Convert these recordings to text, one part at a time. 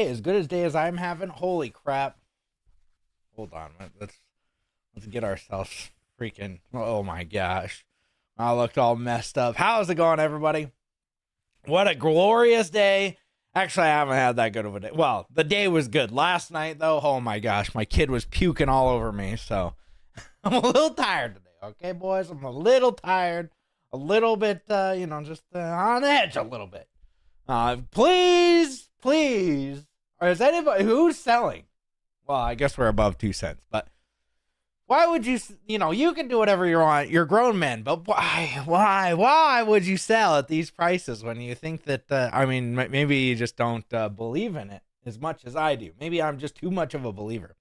As good a day as I'm having. Holy crap. Hold on. Let's get ourselves freaking. Oh my gosh. I looked all messed up. How's it going, everybody? What a glorious day. Actually, I haven't had that good of a day. Well, the day was good. Last night, though, oh my gosh, my kid was puking all over me. So I'm a little tired today. Okay, boys? I'm a little tired. A little bit, just on edge a little bit. Please. Or is anybody who's selling? Well, I guess we're above 2 cents, but why would you can do whatever you want. You're grown men, but why would you sell at these prices when you think that, maybe you just don't believe in it as much as I do. Maybe I'm just too much of a believer.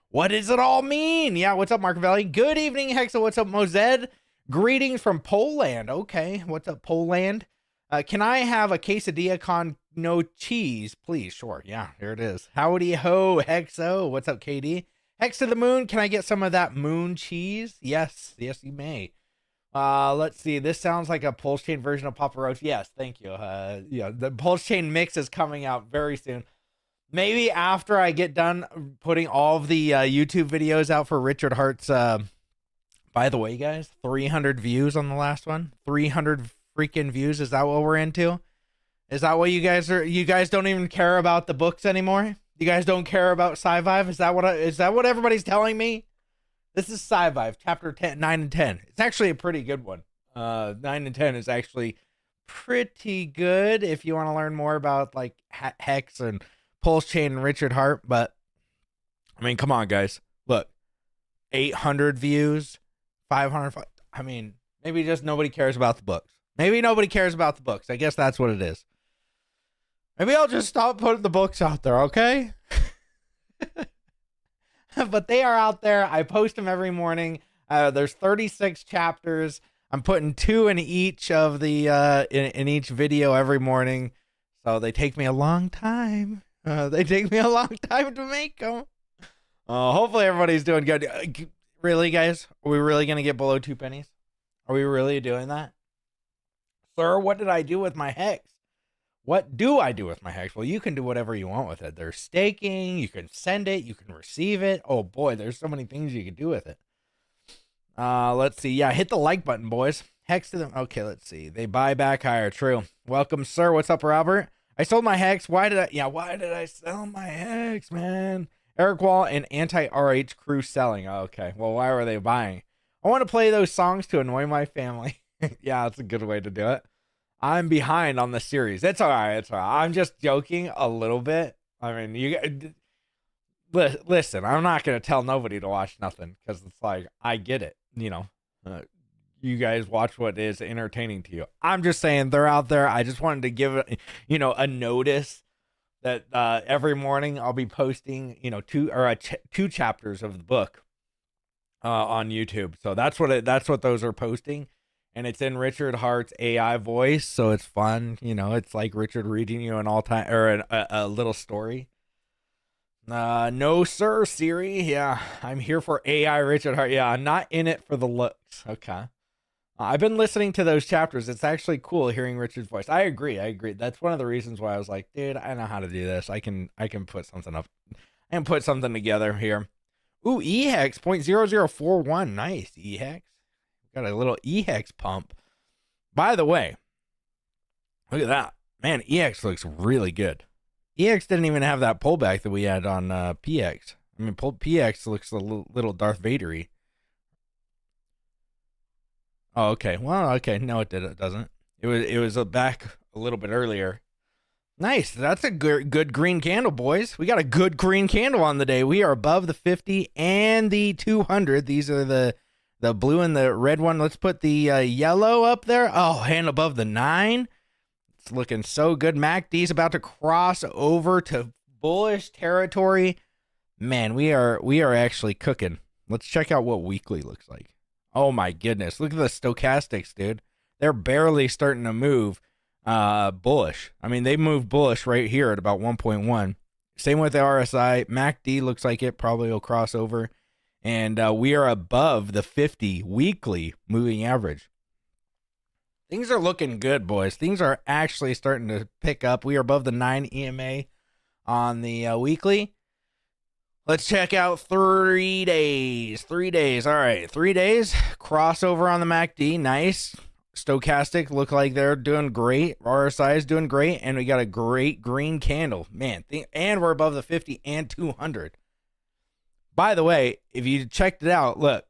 What does it all mean? Yeah, what's up, Mark Valley? Good evening, Hexa. What's up, Mozed? Greetings from Poland. Okay, what's up, Poland? Can I have a quesadilla con no cheese, please? Sure. Yeah, here it is. Howdy ho, Hexo. What's up, KD? Hex to the moon. Can I get some of that moon cheese? Yes, you may. Let's see. This sounds like a Pulsechain version of Papa Roach. Yes, thank you. The Pulsechain mix is coming out very soon. Maybe after I get done putting all of the YouTube videos out for Richard Hart's. By the way, guys, 300 views on the last one. 300 freaking views. Is that what we're into? Is that what you guys are? You guys don't even care about the books anymore? You guys don't care about Sci-Vive? Is that what everybody's telling me? This is Sci-Vive, chapter 9 and 10. It's actually a pretty good one. 9 and 10 is actually pretty good if you want to learn more about like Hex and Pulsechain and Richard Hart. But I mean, come on, guys. Look, 800 views, 500. I mean, maybe just nobody cares about the books. Maybe nobody cares about the books. I guess that's what it is. Maybe I'll just stop putting the books out there, okay? But they are out there. I post them every morning. There's 36 chapters. I'm putting 2 in each of the in each video every morning. So they take me a long time. They take me a long time to make them. Hopefully everybody's doing good. Really, guys? Are we really going to get below 2 pennies? Are we really doing that? Sir, what did I do with my Hex? What do I do with my Hex? Well, you can do whatever you want with it. There's staking. You can send it. You can receive it. Oh, boy, there's so many things you can do with it. Let's see. Yeah, hit the like button, boys. Hex to them. Okay, let's see. They buy back higher. True. Welcome, sir. What's up, Robert? I sold my Hex. Why did I sell my Hex, man? Eric Wall and anti-RH crew selling. Okay, well, why were they buying? I want to play those songs to annoy my family. Yeah, that's a good way to do it. I'm behind on the series. It's all right. I'm just joking a little bit. I mean, listen, I'm not going to tell nobody to watch nothing because it's like, I get it. You guys watch what is entertaining to you. I'm just saying they're out there. I just wanted to give it, a notice that every morning I'll be posting, 2 chapters of the book on YouTube. So that's what those are posting. And it's in Richard Hart's AI voice, so it's fun. It's like Richard reading you an all-time or a little story. No, sir, Siri. Yeah, I'm here for AI Richard Hart. Yeah, I'm not in it for the looks. Okay. I've been listening to those chapters. It's actually cool hearing Richard's voice. I agree. That's one of the reasons why I was like, dude, I know how to do this. I can put something up and put something together here. Ooh, EHEX 0.0041. Nice, EHEX. Got a little EHEX pump. By the way, look at that. Man, EX looks really good. EX didn't even have that pullback that we had on PX. I mean, PX looks a little Darth Vader-y. Oh, okay. Well, okay. No, it doesn't. It was back a little bit earlier. Nice. That's a good green candle, boys. We got a good green candle on the day. We are above the 50 and the 200. These are the blue and the red one. Let's put the yellow up there. Oh, and above the 9. It's looking so good. MACD's about to cross over to bullish territory. Man, we are actually cooking. Let's check out what weekly looks like. Oh my goodness. Look at the stochastics, dude. They're barely starting to move bullish. I mean, they moved bullish right here at about 1.1. Same with the RSI. MACD looks like it probably will cross over. And we are above the 50 weekly moving average. Things are looking good, boys. Things are actually starting to pick up. We are above the 9 EMA on the weekly. Let's check out 3 days. 3 days. All right, 3 days. Crossover on the MACD. Nice. Stochastic look like they're doing great. RSI is doing great. And we got a great green candle. Man, and we're above the 50 and 200. By the way, if you checked it out, look.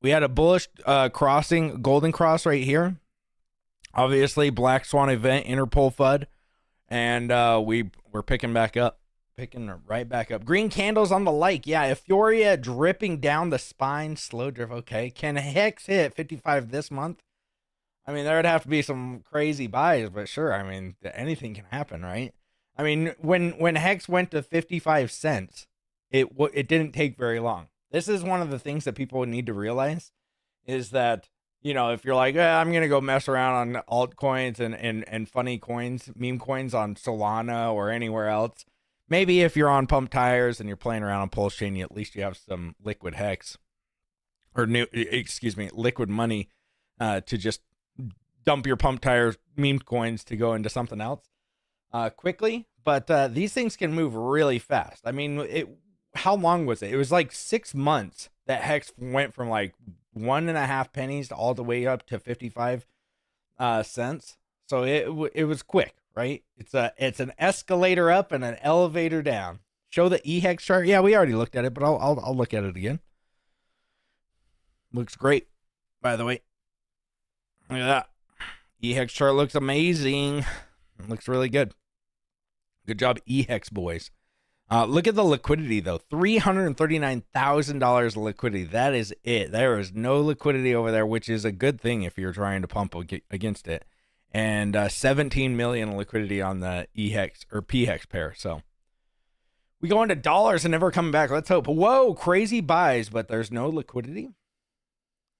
We had a bullish crossing, golden cross right here. Obviously, Black Swan event, Interpol FUD. And we're picking back up. Picking right back up. Green candles on the like. Yeah, Euphoria dripping down the spine. Slow drip. Okay. Can HEX hit 55 this month? I mean, there would have to be some crazy buys, but sure. I mean, anything can happen, right? I mean, when HEX went to 55 cents, it didn't take very long. This is one of the things that people need to realize is that, you know, if you're like, I'm going to go mess around on altcoins and funny coins, meme coins on Solana or anywhere else, maybe if you're on pump tires and you're playing around on Pulsechain, at least you have some liquid HEX or liquid money to just dump your pump tires meme coins to go into something else quickly. But these things can move really fast. I mean, how long was it? It was like 6 months that HEX went from like 1.5 pennies to all the way up to 55 cents. So it was quick. Right? It's an escalator up and an elevator down. Show the HEX chart. Yeah, we already looked at it, but I'll look at it again. Looks great, by the way. Look at that. HEX chart looks amazing. It looks really good. Good job, HEX boys. Look at the liquidity though. $339,000 liquidity. That is it. There is no liquidity over there, which is a good thing if you're trying to pump against it. And 17 million liquidity on the HEX or PHEX pair. So we go into dollars and never coming back. Let's hope. Whoa, crazy buys, but there's no liquidity.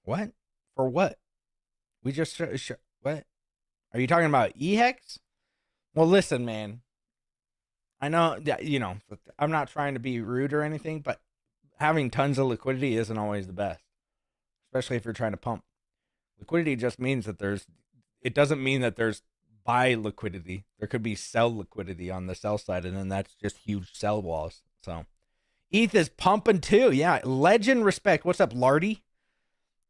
What? For what? We just what? Are you talking about HEX? Well, listen, man. I know that, you know, I'm not trying to be rude or anything, but having tons of liquidity isn't always the best, especially if you're trying to pump. Liquidity just means that it doesn't mean that there's buy liquidity. There could be sell liquidity on the sell side, and then that's just huge sell walls. So ETH is pumping too. Yeah, legend respect. What's up, Lardy?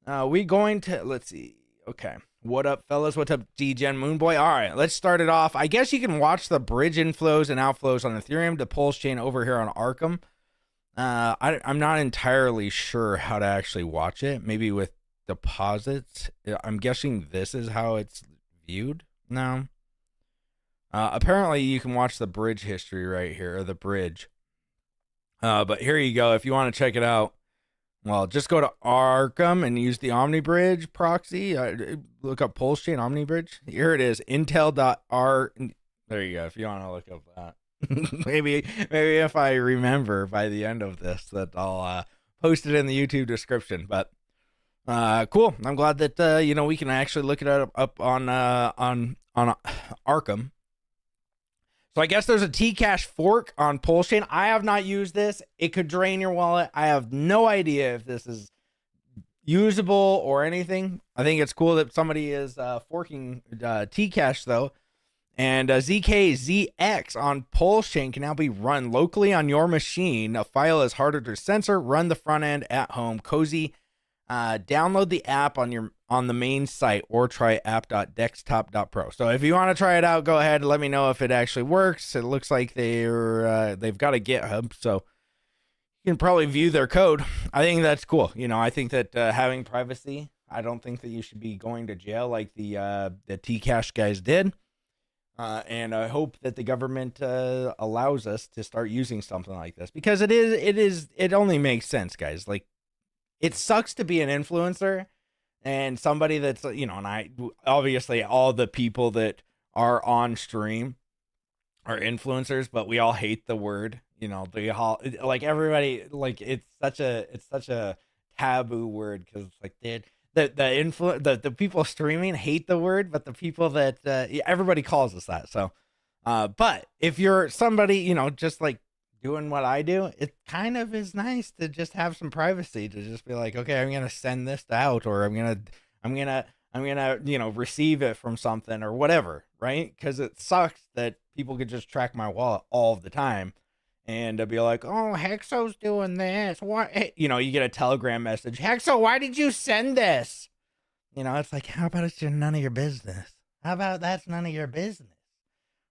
We going to, let's see. Okay. What up, fellas? What's up, D-Gen Moonboy? All right, let's start it off. I guess you can watch the bridge inflows and outflows on Ethereum to Pulsechain over here on Arkham. I'm not entirely sure how to actually watch it. Maybe with deposits. I'm guessing this is how it's viewed. No. Apparently you can watch the bridge history right here, or the bridge. But here you go. If you want to check it out, well, just go to Arkham and use the OmniBridge proxy. Look up Pulsechain OmniBridge. Here it is, intel.r. There you go. If you want to look up that. maybe if I remember by the end of this that I'll post it in the YouTube description. But cool. I'm glad that you know, we can actually look it up on Arkham. So I guess there's a Tcash fork on Pulsechain. I have not used this. It could drain your wallet. I have no idea if this is usable or anything. I think it's cool that somebody is forking Tcash though. And ZKZX on Pulsechain can now be run locally on your machine. A file is harder to censor. Run the front end at home. Cozy. Download the app on the main site or try app.desktop.pro. So if you want to try it out, go ahead and let me know if it actually works. It looks like they've got a GitHub, so you can probably view their code. I think that's cool. You know, I think that having privacy, I don't think that you should be going to jail like the Tcash guys did. And I hope that the government allows us to start using something like this, because it only makes sense, guys. Like, it sucks to be an influencer and somebody that's, you know, and obviously all the people that are on stream are influencers, but we all hate the word, you know, like everybody, like it's such a taboo word, because like the people streaming hate the word, but the people that everybody calls us that. So but if you're somebody, you know, just like doing what I do, it kind of is nice to just have some privacy, to just be like, okay, I'm gonna send this out, or I'm gonna I'm gonna, receive it from something or whatever, right? Because it sucks that people could just track my wallet all the time, and be like, "Oh, Hexo's doing this. What?" You get a Telegram message, "Hexo, why did you send this?" It's like, how about it's none of your business? How about that's none of your business,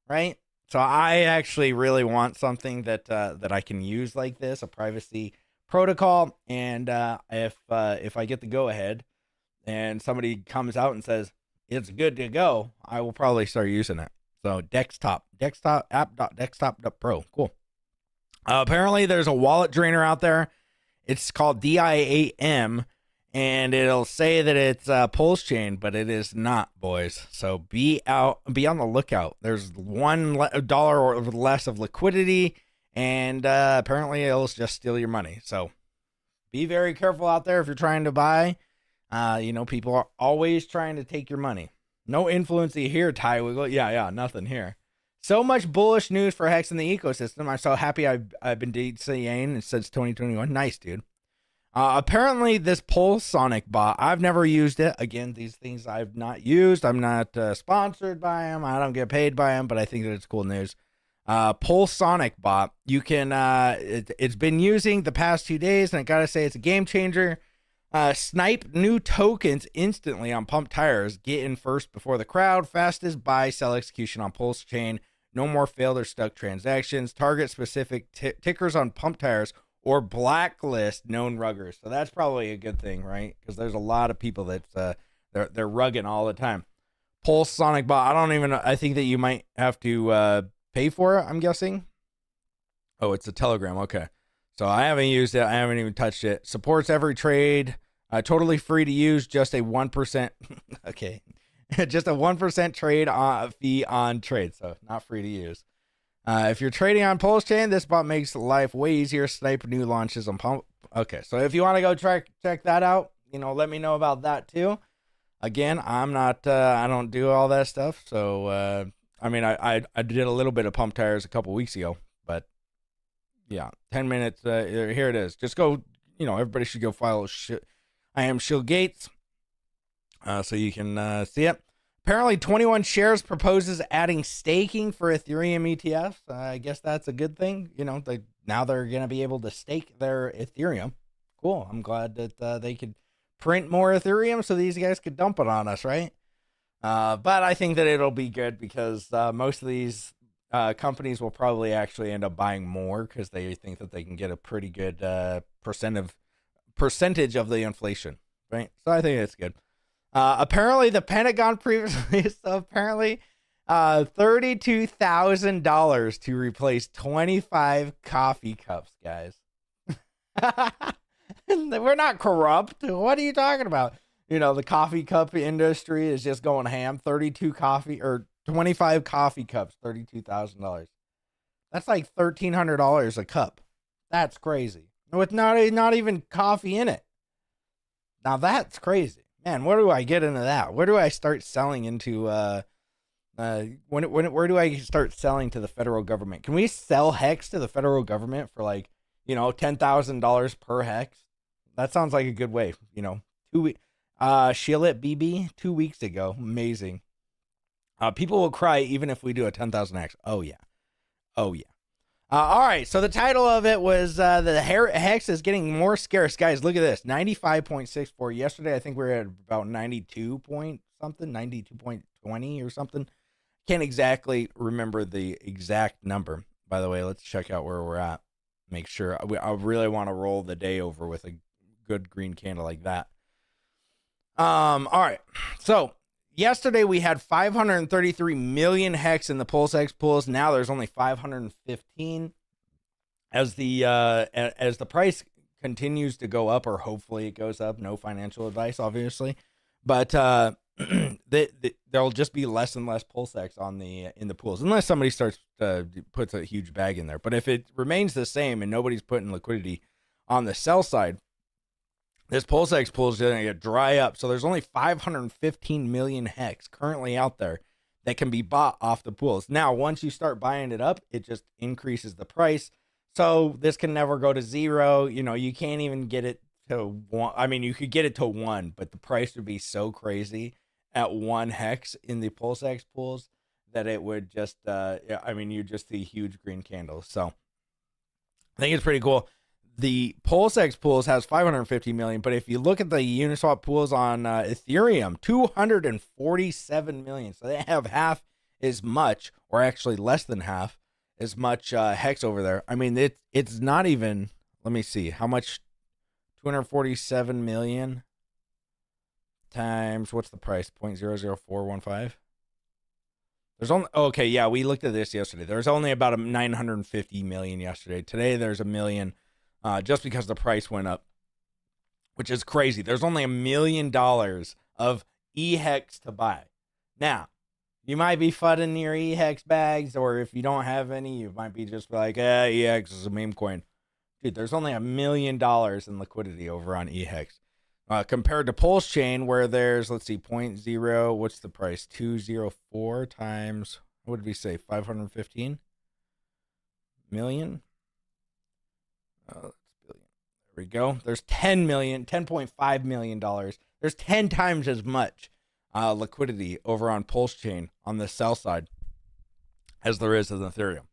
right? So I actually really want something that I can use like this, a privacy protocol, and if I get the go ahead and somebody comes out and says it's good to go, I will probably start using it. So desktop app.desktop.pro, cool. Apparently, there's a wallet drainer out there. It's called DIAM, and it'll say that it's Pulsechain, but it is not, boys. So be on the lookout. There's $1 or less of liquidity, and apparently it'll just steal your money. So be very careful out there if you're trying to buy. People are always trying to take your money. No influence here, Ty Wiggle. Yeah, nothing here. So much bullish news for Hex in the ecosystem. I'm so happy I've been DCAing since 2021. Nice, dude. Apparently, this Pulsonic bot, I've never used it. Again, these things I've not used. I'm not sponsored by them. I don't get paid by them, but I think that it's cool news. Pulsonic bot, you can, it's been using the past 2 days, and I gotta say, it's a game changer. Snipe new tokens instantly on pump tires. Get in first before the crowd. Fastest buy, sell execution on Pulsechain. No more failed or stuck transactions. Target specific tickers on pump tires or blacklist known ruggers. So that's probably a good thing, right? Because there's a lot of people that they're rugging all the time. Pulse Sonic Bot. I think that you might have to pay for it, I'm guessing. Oh, it's a Telegram. Okay. So I haven't used it. I haven't even touched it. Supports every trade. Totally free to use. Just a 1%. Okay. Just a 1% trade fee on trade. So not free to use. If you're trading on Pulsechain, this bot makes life way easier. Snipe new launches on Pump. Okay. So if you want to go check that out, let me know about that too. Again, I'm not, I don't do all that stuff. So, I did a little bit of pump tires a couple weeks ago, but yeah, 10 minutes. Here it is. Just go, everybody should go follow I am Shield Gates. So you can see it. Apparently 21 Shares proposes adding staking for Ethereum ETFs. I guess that's a good thing. Now they're going to be able to stake their Ethereum. Cool. I'm glad that they could print more Ethereum so these guys could dump it on us, right? But I think that it'll be good because most of these companies will probably actually end up buying more because they think that they can get a pretty good percentage of the inflation, right? So I think it's good. Apparently the Pentagon previously, $32,000 to replace 25 coffee cups, guys. We're not corrupt. What are you talking about? The coffee cup industry is just going ham. 25 coffee cups, $32,000. That's like $1,300 a cup. That's crazy. With not even coffee in it. Now that's crazy. Man, where do I get into that? Where do I start selling into where do I start selling to the federal government? Can we sell Hex to the federal government for $10,000 per Hex? That sounds like a good way, 2 weeks. Shillit BB 2 weeks ago. Amazing. People will cry even if we do a 10,000 Hex. Oh yeah. All right, so the title of it was the Hex is getting more scarce. Guys, look at this. 95.64. Yesterday, I think we were at about 92 point something, 92.20 or something. Can't exactly remember the exact number. By the way, let's check out where we're at. Make sure. I really want to roll the day over with a good green candle like that. All right, so yesterday we had 533 million Hex in the Pulsex pools. Now there's only 515. As the price continues to go up, or hopefully it goes up. No financial advice, obviously, but there'll just be less and less Pulsex in the pools, unless somebody puts a huge bag in there. But if it remains the same and nobody's putting liquidity on the sell side, this Pulsex pool is going to dry up. So there's only 515 million Hex currently out there that can be bought off the pools. Now, once you start buying it up, it just increases the price. So this can never go to zero. You can't even get it to one. I mean, you could get it to one, but the price would be so crazy at one hex in the pulsex pools, that it would just I mean, you just see huge green candles. So I think it's pretty cool. The pulsex pools has 550 million, but if you look at the Uniswap pools on Ethereum, 247 million. So they have half as much, or actually less than half as much hex over there. I mean, it's not even. Let me see how much. 247 million times, what's the price? 0.00415. There's only, okay, yeah, we looked at this yesterday. There's only about 950 million yesterday. Today there's a million, just because the price went up, which is crazy. There's only $1 million of HEX to buy. Now, you might be fudding your HEX bags, or if you don't have any, you might be just like, HEX is a meme coin. Dude, there's only $1 million in liquidity over on HEX. Compared to Pulsechain, where there's, let's see, 0.0, what's the price? 204 times, what did we say, 515 million? There we go. There's 10 million, $10.5 million. There's 10 times as much liquidity over on Pulsechain on the sell side as there is in Ethereum.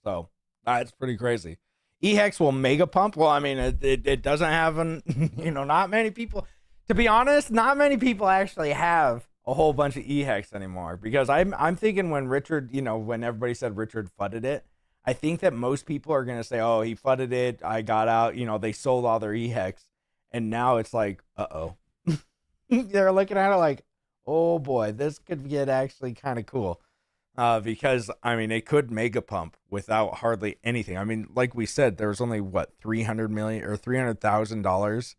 So that's pretty crazy. HEX will mega pump. Well, I mean, it doesn't have not many people, to be honest, not many people actually have a whole bunch of HEX anymore, because I'm thinking when Richard, when everybody said Richard fudded it, I think that most people are going to say, oh, he fudded it, I got out, they sold all their HEX, and now it's like, uh-oh. They're looking at it like, oh boy, this could get actually kind of cool. Because I mean, it could mega pump without hardly anything. I mean, like we said, there was only $300 million or $300,000.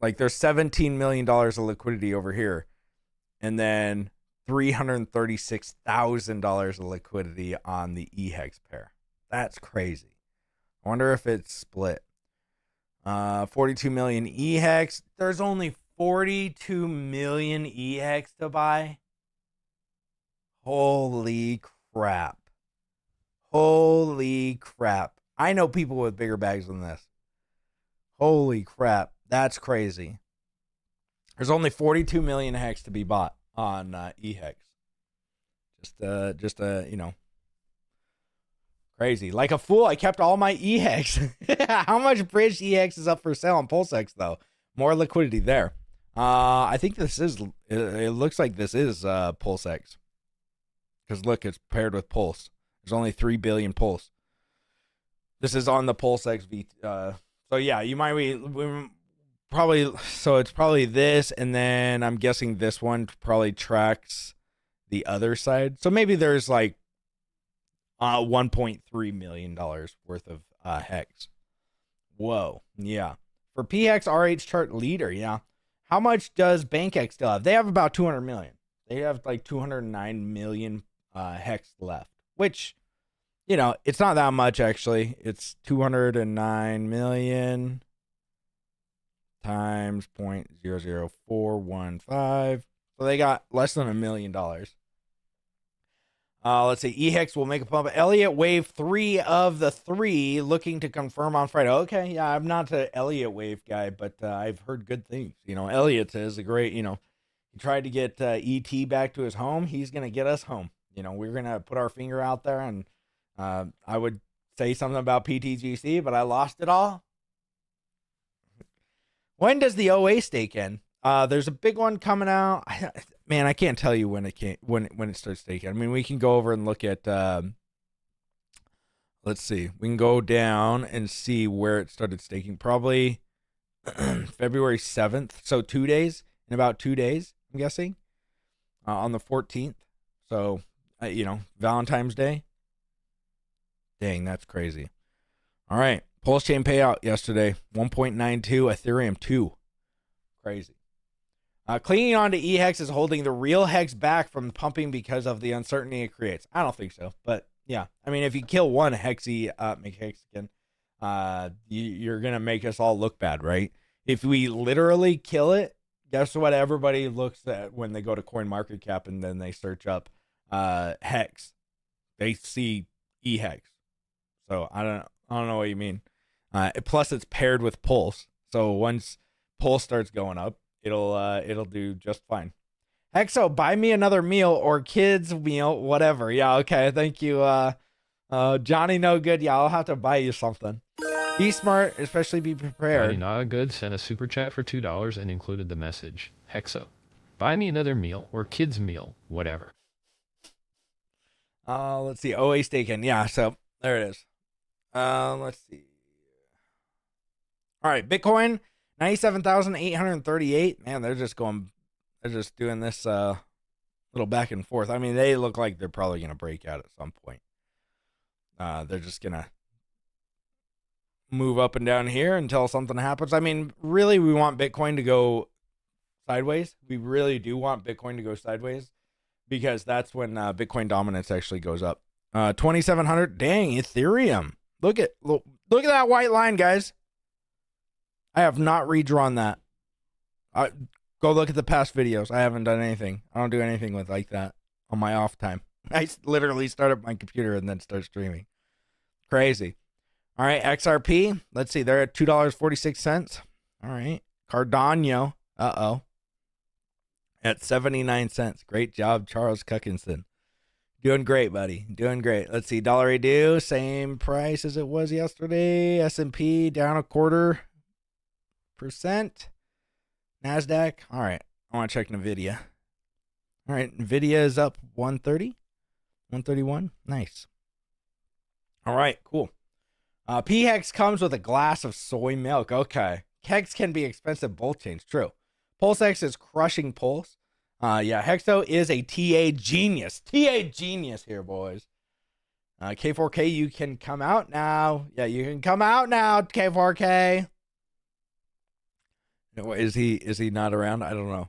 Like, there's $17 million of liquidity over here, and then $336,000 of liquidity on the HEX pair. That's crazy. I wonder if it's split. 42 million HEX. There's only 42 million HEX to buy. Holy crap. Holy crap. I know people with bigger bags than this. Holy crap. That's crazy. There's only 42 million hex to be bought on HEX. Just crazy. Like a fool, I kept all my HEX. How much bridge HEX is up for sale on Pulsex, though? More liquidity there. I think this is, it looks like this is Pulsex. Because look, it's paired with Pulse. There's only 3 billion Pulse. This is on the Pulsex V. So yeah, you might be probably. So it's probably this, and then I'm guessing this one probably tracks the other side. So maybe there's like $1.3 million worth of hex. Whoa, yeah. For PX RH chart leader, yeah. How much does BankX still have? They have about 200 million. They have like 209 million hex left, which, it's not that much actually. It's 209 million times 0.00415. So they got less than $1 million. Let's see. HEX will make a pump. Elliott Wave 3 of the 3 looking to confirm on Friday. Okay, yeah, I'm not an Elliott Wave guy, but I've heard good things. Elliott is a great, he tried to get ET back to his home. He's going to get us home. We're going to put our finger out there, and I would say something about PTGC, but I lost it all. When does the OA stake end? There's a big one coming out. Man, I can't tell you when it starts staking. I mean, we can go over and look at, let's see. We can go down and see where it started staking. Probably February 7th. So 2 days, in about 2 days, I'm guessing, on the 14th. So, Valentine's Day. Dang, that's crazy. All right. Pulsechain payout yesterday, 1.92, Ethereum 2. Crazy. Clinging on to EHEX is holding the real hex back from pumping because of the uncertainty it creates. I don't think so, but yeah. I mean, if you kill one hexy, Mexican, you're going to make us all look bad, right? If we literally kill it, guess what everybody looks at when they go to CoinMarketCap and then they search up hex? They see EHEX. So I don't know what you mean. Plus it's paired with Pulse. So once Pulse starts going up, it'll do just fine. Hexo, buy me another meal or kids meal, whatever. Yeah, okay. Thank you. Johnny No Good. Yeah, I'll have to buy you something. Be smart, especially be Johnny prepared. Not Good sent a super chat for $2 and included the message, Hexo, buy me another meal or kids meal, whatever. Let's see. OA Staken. Yeah, so there it is. Let's see. All right, Bitcoin 97,838. Man, they're just doing this little back and forth. I mean, they look like they're probably gonna break out at some point. They're just gonna move up and down here until something happens. I mean, really, we want Bitcoin to go sideways. We really do want Bitcoin to go sideways because that's when Bitcoin dominance actually goes up. 2,700. Dang, Ethereum. Look at that white line, guys. I have not redrawn that. Go look at the past videos. I haven't done anything. I don't do anything with like that on my off time. I literally start up my computer and then start streaming. Crazy. All right, XRP. Let's see. They're at $2.46. All right. Cardano. At 79 cents. Great job, Charles Cuckinson. Doing great, buddy. Doing great. Let's see. Dollar ADU, same price as it was yesterday. S&P down 0.25%. NASDAQ. All right. I want to check NVIDIA. All right. NVIDIA is up 130. 131. Nice. All right. Cool. PHEX comes with a glass of soy milk. Okay. HEX can be expensive both chains. True. Pulsex is crushing Pulse. Yeah, Hexo is a TA genius. TA genius here, boys. K4K, you can come out now. Yeah, you can come out now, K4K. Is he not around? I don't know.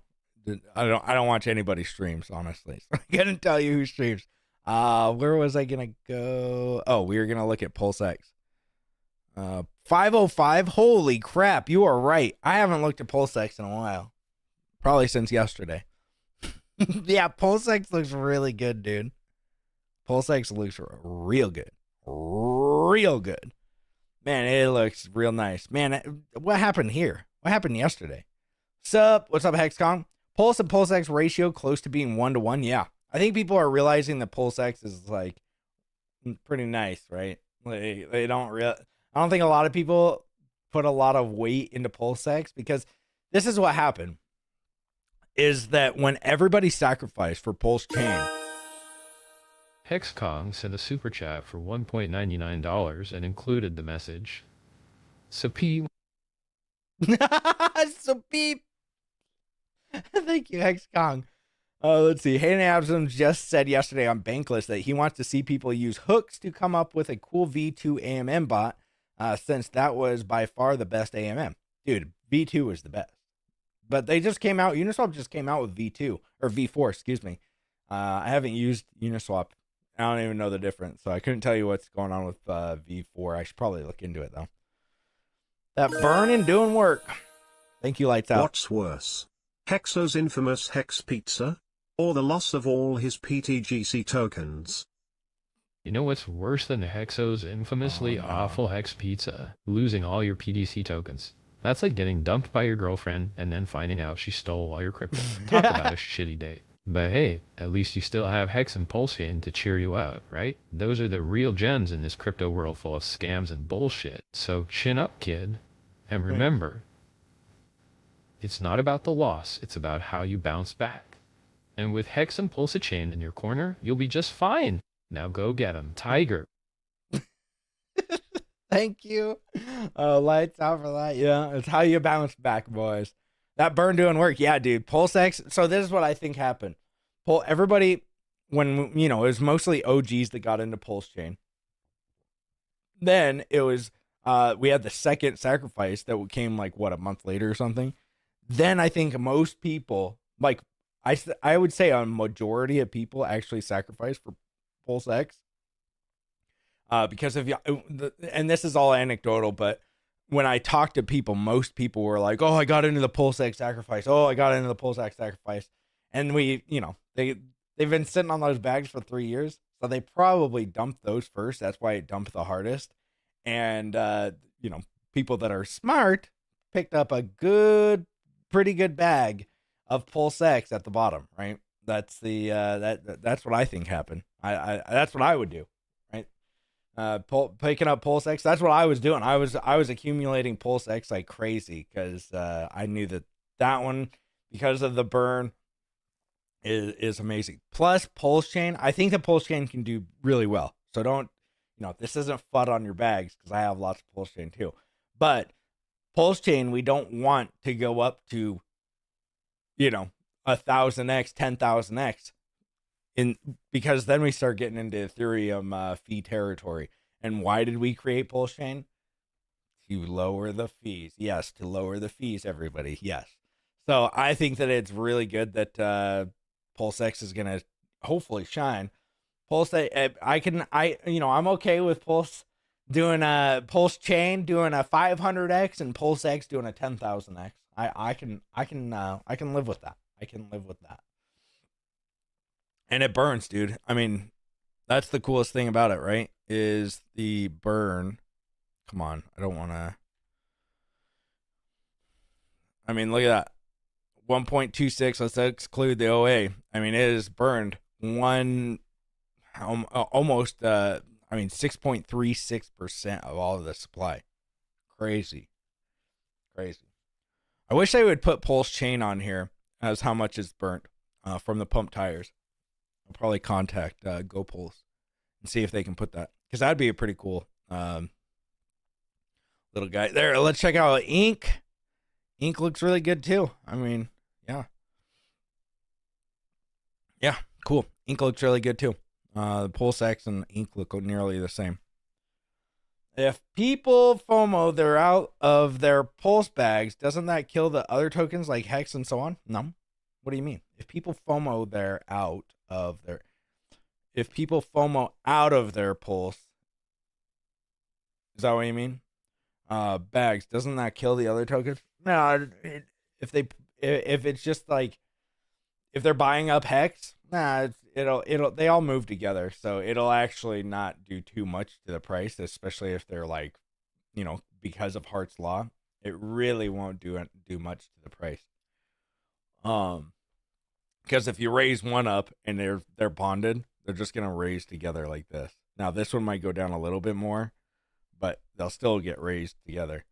I don't watch anybody's streams, honestly. So I couldn't tell you who streams. Where was I gonna go? Oh, we were gonna look at Pulsex. 505. Holy crap, you are right. I haven't looked at Pulsex in a while. Probably since yesterday. Yeah, Pulsex looks really good, dude. Pulsex looks real good. Real good. Man, it looks real nice. Man, what happened here? What happened yesterday? What's up, HexCon? Pulse and Pulsex ratio close to being 1-to-1. Yeah. I think people are realizing that Pulsex is like pretty nice, right? They don't I don't think a lot of people put a lot of weight into Pulsex because this is what happened. Is that when everybody sacrificed for Pulsechain, HexCong sent a super chat for $1.99 and included the message, Sapi. so beep. Thank you, HexCong. Let's see. Hayden Absam just said yesterday on Bankless that he wants to see people use hooks to come up with a cool V2 AMM bot, since that was by far the best AMM. Dude, V2 was the best. But they just came out. Uniswap just came out with V2 or V4, excuse me. I haven't used Uniswap. I don't even know the difference, so I couldn't tell you what's going on with V4. I should probably look into it though. That burning doing work. Thank you, Lights Out. What's worse, Hexo's infamous Hex Pizza, or the loss of all his PTGC tokens? You know what's worse than Hexo's infamously awful Hex Pizza? Losing all your PDC tokens. That's like getting dumped by your girlfriend and then finding out she stole all your crypto. Talk about a shitty date. But hey, at least you still have Hex and Pulsechain to cheer you out, right? Those are the real gems in this crypto world full of scams and bullshit. So chin up, kid. And remember, it's not about the loss, it's about how you bounce back. And with Hex and Pulsechain in your corner, you'll be just fine. Now go get 'em, Tiger. Thank you. Lights out for that. Yeah, it's how you bounce back, boys. That burn doing work. Yeah, dude. Pulsex. So this is what I think happened. Everybody, when, it was mostly OGs that got into Pulsechain. Then it was, we had the second sacrifice that came like, what, a month later or something. Then I think most people, like, I would say a majority of people actually sacrificed for Pulsex. Because of and this is all anecdotal, but when I talk to people, most people were like, "Oh, I got into the Pulsex sacrifice. Oh, I got into the Pulsex sacrifice," and they've been sitting on those bags for 3 years, so they probably dumped those first. That's why it dumped the hardest, and people that are smart picked up a pretty good bag of pulsex at the bottom, right? That's the that's what I think happened. I that's what I would do, right? Picking up pulsex. That's what I was doing. I was accumulating pulsex like crazy because I knew that one, because of the burn, is amazing. Plus Pulsechain, I think the Pulsechain can do really well. So don't, this isn't FUD on your bags because I have lots of Pulsechain too. But Pulsechain, we don't want to go up to, 1,000x, 10,000x, because then we start getting into Ethereum fee territory. And why did we create Pulsechain? To lower the fees. Yes, to lower the fees, everybody. Yes. So I think that it's really good that PulseX is gonna hopefully shine. I'm okay with Pulse doing a Pulsechain doing a 500x and PulseX doing a 10,000x. I can live with that. I can live with that. And it burns, dude. I mean, that's the coolest thing about it, right? Is the burn. Come on, I don't want to. I mean, look at that. 1.26, let's exclude the OA. I mean, it is burned almost 6.36% of all of the supply. Crazy. I wish they would put Pulsechain on here as how much is burnt from the pump tires. I'll probably contact GoPulse and see if they can put that, because that'd be a pretty cool little guy. There, let's check out Ink. Ink looks really good too. I mean, yeah, cool. Ink looks really good too. The Pulsex and Ink look nearly the same. If people FOMO they're out of their Pulse bags, doesn't that kill the other tokens like HEX and so on? No. What do you mean? If people FOMO they're out of their Pulse, is that what you mean? Bags, doesn't that kill the other tokens? No. If it's just like, if they're buying up HEX, they all move together, so it'll actually not do too much to the price, especially if they're like, because of Hart's Law, it really won't do much to the price. Because if you raise one up and they're bonded, they're just gonna raise together like this. Now this one might go down a little bit more, but they'll still get raised together.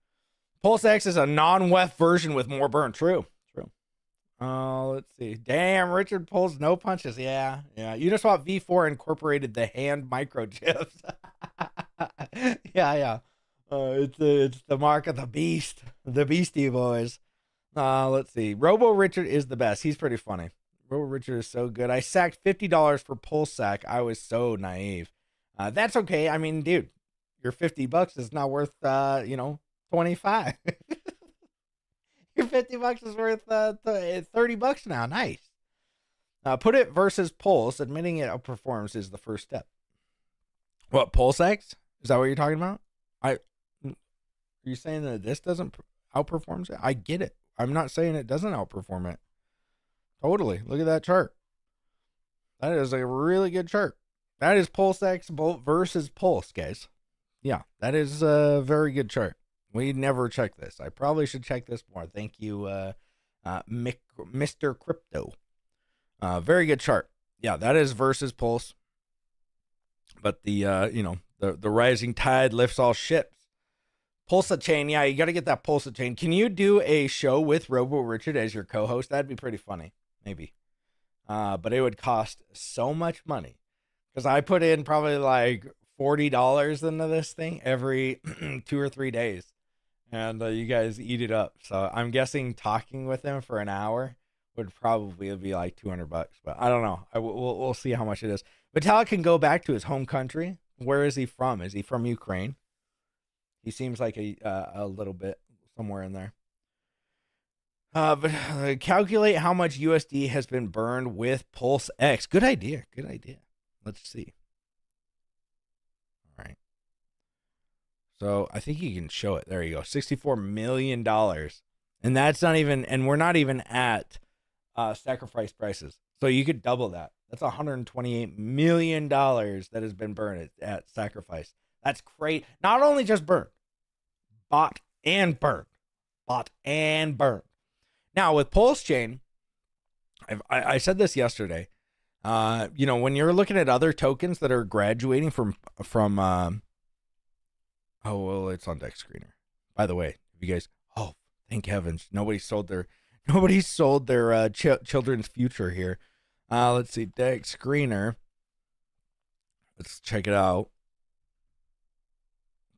PulseX is a non-WEF version with more burn. True. Let's see. Damn, Richard pulls no punches. Yeah. Uniswap V4 incorporated the hand microchips. Yeah. It's the mark of the beast. The Beastie Boys. Let's see. Robo Richard is the best. He's pretty funny. Robo Richard is so good. I sacked $50 for Pulsesack. I was so naive. That's okay. I mean, dude, your $50 is not worth 25. Your $50 is worth $30 now. Nice. Put it versus Pulse. Admitting it outperforms is the first step. What, PulseX? Is that what you're talking about? Are you saying that this doesn't outperforms it? I get it. I'm not saying it doesn't outperform it. Totally. Look at that chart. That is a really good chart. That is PulseX versus Pulse, guys. Yeah, that is a very good chart. We never check this. I probably should check this more. Thank you, Mr. Crypto. Very good chart. Yeah, that is versus Pulse. But the rising tide lifts all ships. Pulsechain, yeah, you got to get that Pulsechain. Can you do a show with Robo Richard as your co-host? That'd be pretty funny, maybe. But it would cost so much money, because I put in probably like $40 into this thing every 2 or 3 days. And you guys eat it up. So I'm guessing talking with him for an hour would probably be like $200. But I don't know. We'll see how much it is. Vitalik can go back to his home country. Where is he from? Is he from Ukraine? He seems like a little bit somewhere in there. But calculate how much USD has been burned with PulseX. Good idea. Let's see. All right. So I think you can show it. There you go. $64 million. And that's not even, and we're not even at sacrifice prices. So you could double that. That's $128 million that has been burned at sacrifice. That's great. Not only just burned, bought and burned. Now with Pulsechain, I said this yesterday. When you're looking at other tokens that are graduating from oh well, it's on Deck Screener. By the way, you guys, oh thank heavens, nobody sold their children's future here. Let's see, Deck Screener. Let's check it out.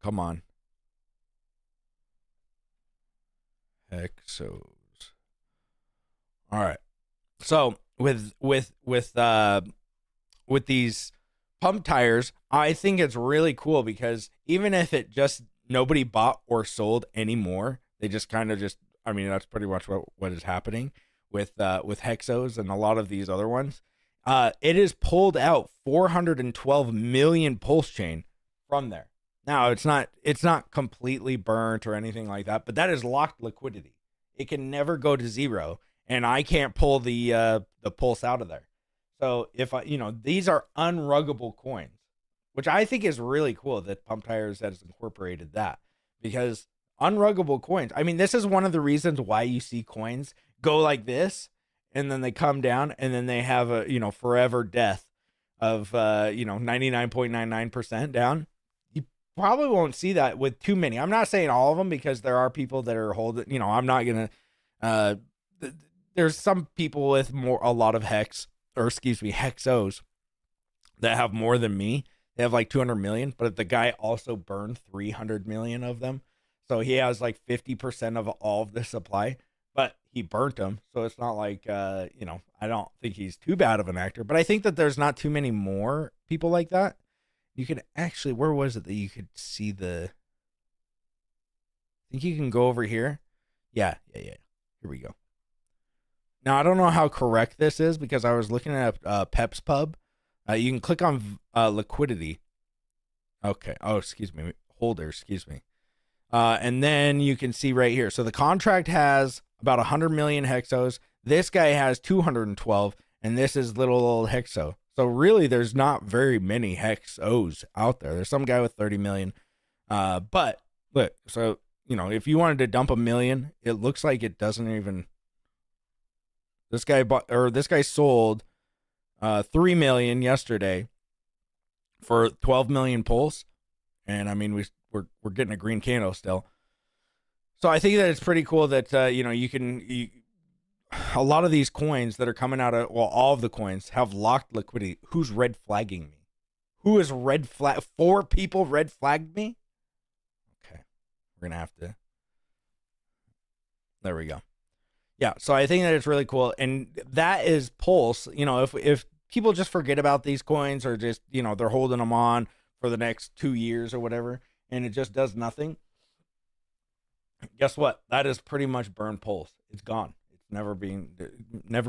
Come on. Hexos. All right. So with these pump tires, I think it's really cool because even if it just nobody bought or sold anymore, they just kind of just, I mean, that's pretty much what is happening with Hexos and a lot of these other ones. It has pulled out 412 million Pulsechain from there. Now it's not completely burnt or anything like that, but that is locked liquidity. It can never go to zero, and I can't pull the pulse out of there. So if these are unruggable coins, which I think is really cool that Pump Tires has incorporated that, because unruggable coins, I mean, this is one of the reasons why you see coins go like this and then they come down and then they have a, forever death of, 99.99% down. You probably won't see that with too many. I'm not saying all of them because there are people that are holding, I'm not going to, there's some people with a lot of Hexos that have more than me. They have like 200 million, but the guy also burned 300 million of them. So he has like 50% of all of the supply, but he burnt them. So it's not like, I don't think he's too bad of an actor, but I think that there's not too many more people like that. You could actually, where was it that you could see I think you can go over here. Yeah. Here we go. Now, I don't know how correct this is because I was looking at Pep's Pub. You can click on liquidity. Okay. Oh, excuse me. Holder, excuse me. And then you can see right here. So the contract has about 100 million Hexos. This guy has 212, and this is little old Hexo. So really, there's not very many Hexos out there. There's some guy with 30 million. But look, so, if you wanted to dump 1 million, it looks like it doesn't even... This guy sold 3 million yesterday for 12 million pulse, and I mean we're getting a green candle still. So I think that it's pretty cool that a lot of these coins that are coming out of, well, all of the coins have locked liquidity. Who's red flagging me? Who is red flag? 4 people red flagged me. Okay, we're gonna have to. There we go. Yeah, so I think that it's really cool, and that is Pulse. If people just forget about these coins or just they're holding them on for the next 2 years or whatever, and it just does nothing. Guess what? That is pretty much burned Pulse. It's gone. It's never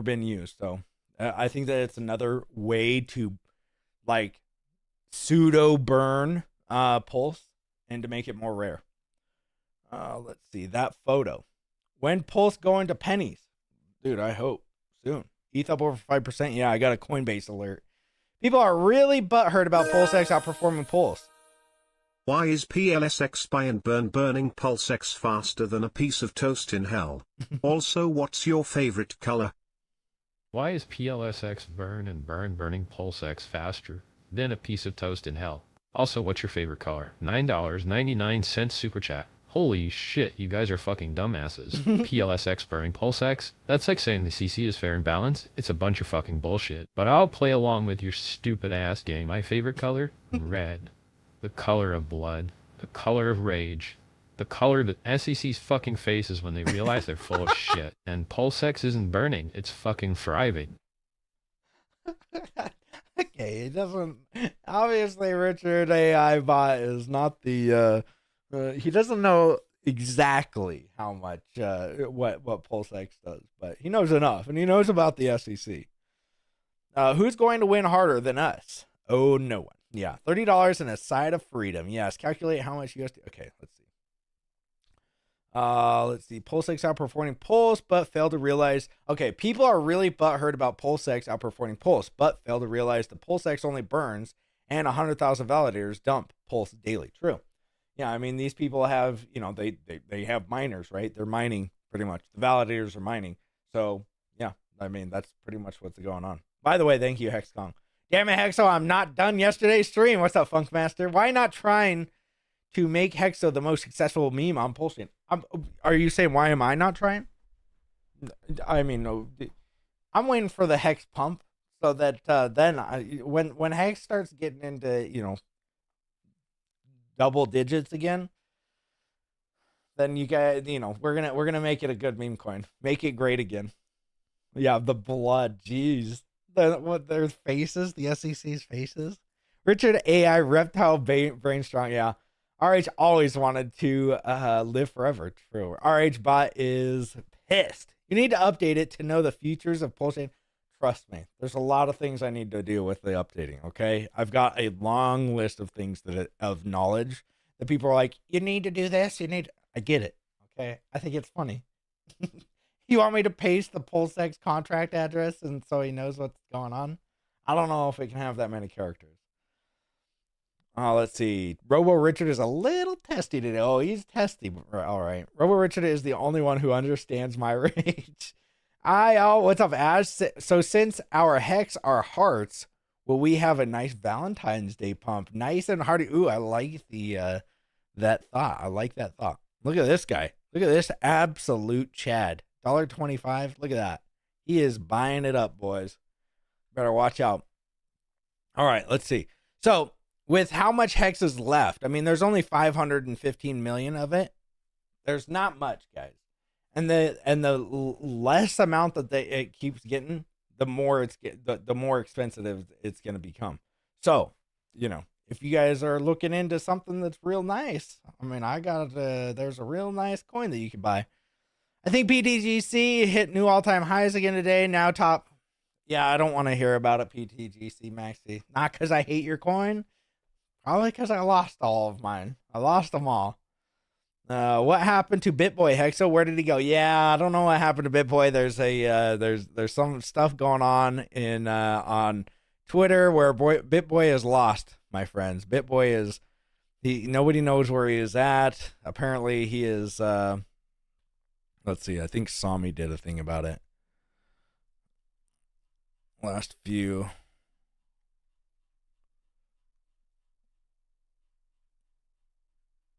been used. So I think that it's another way to like pseudo burn Pulse and to make it more rare. Let's see that photo. When Pulse going to pennies? Dude, I hope soon. ETH up over 5%. Yeah, I got a Coinbase alert. People are really butthurt about Pulsex outperforming Pulse. Why is PLSX buy and burning Pulsex faster than a piece of toast in hell? Also, what's your favorite color? Why is PLSX burning Pulsex faster than a piece of toast in hell? Also, what's your favorite color? $9.99 super chat. Holy shit, you guys are fucking dumbasses. PLSX burning Pulsex? That's like saying the CC is fair and balanced. It's a bunch of fucking bullshit. But I'll play along with your stupid ass game. My favorite color? Red. The color of blood. The color of rage. The color that SEC's fucking faces when they realize they're full of shit. And Pulsex isn't burning, it's fucking thriving. Okay, it doesn't... Obviously, Richard AI Bot is not the... he doesn't know exactly how much what Pulsex does, but he knows enough, and he knows about the SEC. Who's going to win harder than us? Oh, no one. Yeah, $30 and a side of freedom. Yes, calculate how much USD. Okay, let's see. Let's see. Pulsex outperforming Pulse, but failed to realize. Okay, people are really butthurt about Pulsex outperforming Pulse, but fail to realize the Pulsex only burns and 100,000 validators dump Pulse daily. True. Yeah, I mean, these people have, they have miners, right? They're mining pretty much. The validators are mining. So, yeah, I mean, that's pretty much what's going on. By the way, thank you, HexCon. Damn it, Hexo, I'm not done yesterday's stream. What's up, Funkmaster? Why not trying to make Hexo the most successful meme on Pulsechain? Are you saying, why am I not trying? I mean, no, I'm waiting for the Hex pump so that then when Hex starts getting into, double digits again, then you guys, we're gonna make it a good meme coin. Make it great again. Yeah, the blood, jeez. Their faces, the SEC's faces. Richard AI reptile brain strong. Yeah, RH always wanted to live forever. True. RH bot is pissed. You need to update it to know the features of Pulsechain. Trust me, there's a lot of things I need to do with the updating. Okay, I've got a long list of things of knowledge that people are like, you need to do this. I get it. Okay, I think it's funny. You want me to paste the pulsex contract address and so he knows what's going on? I don't know if it can have that many characters. Let's see. Robo Richard is a little testy today. Oh, he's testy. All right. Robo Richard is the only one who understands my rage. What's up, Ash? So since our hex are hearts, will we have a nice Valentine's Day pump? Nice and hearty. Ooh, I like that thought. I like that thought. Look at this guy. Look at this absolute Chad. $1.25. Look at that. He is buying it up, boys. Better watch out. All right, let's see. So with how much hex is left, I mean, there's only 515 million of it. There's not much, guys. And the less amount that it keeps getting, the more the more expensive it's going to become. So, if you guys are looking into something that's real nice, I mean, there's a real nice coin that you can buy. I think PTGC hit new all-time highs again today. Now top. Yeah, I don't want to hear about it, PTGC Maxi. Not because I hate your coin. Probably because I lost all of mine. I lost them all. What happened to BitBoy, Hexo? Where did he go? Yeah, I don't know what happened to BitBoy. There's some stuff going on on Twitter where BitBoy is lost, my friends. BitBoy is nobody knows where he is at. Apparently he is let's see, I think Sami did a thing about it. Last few.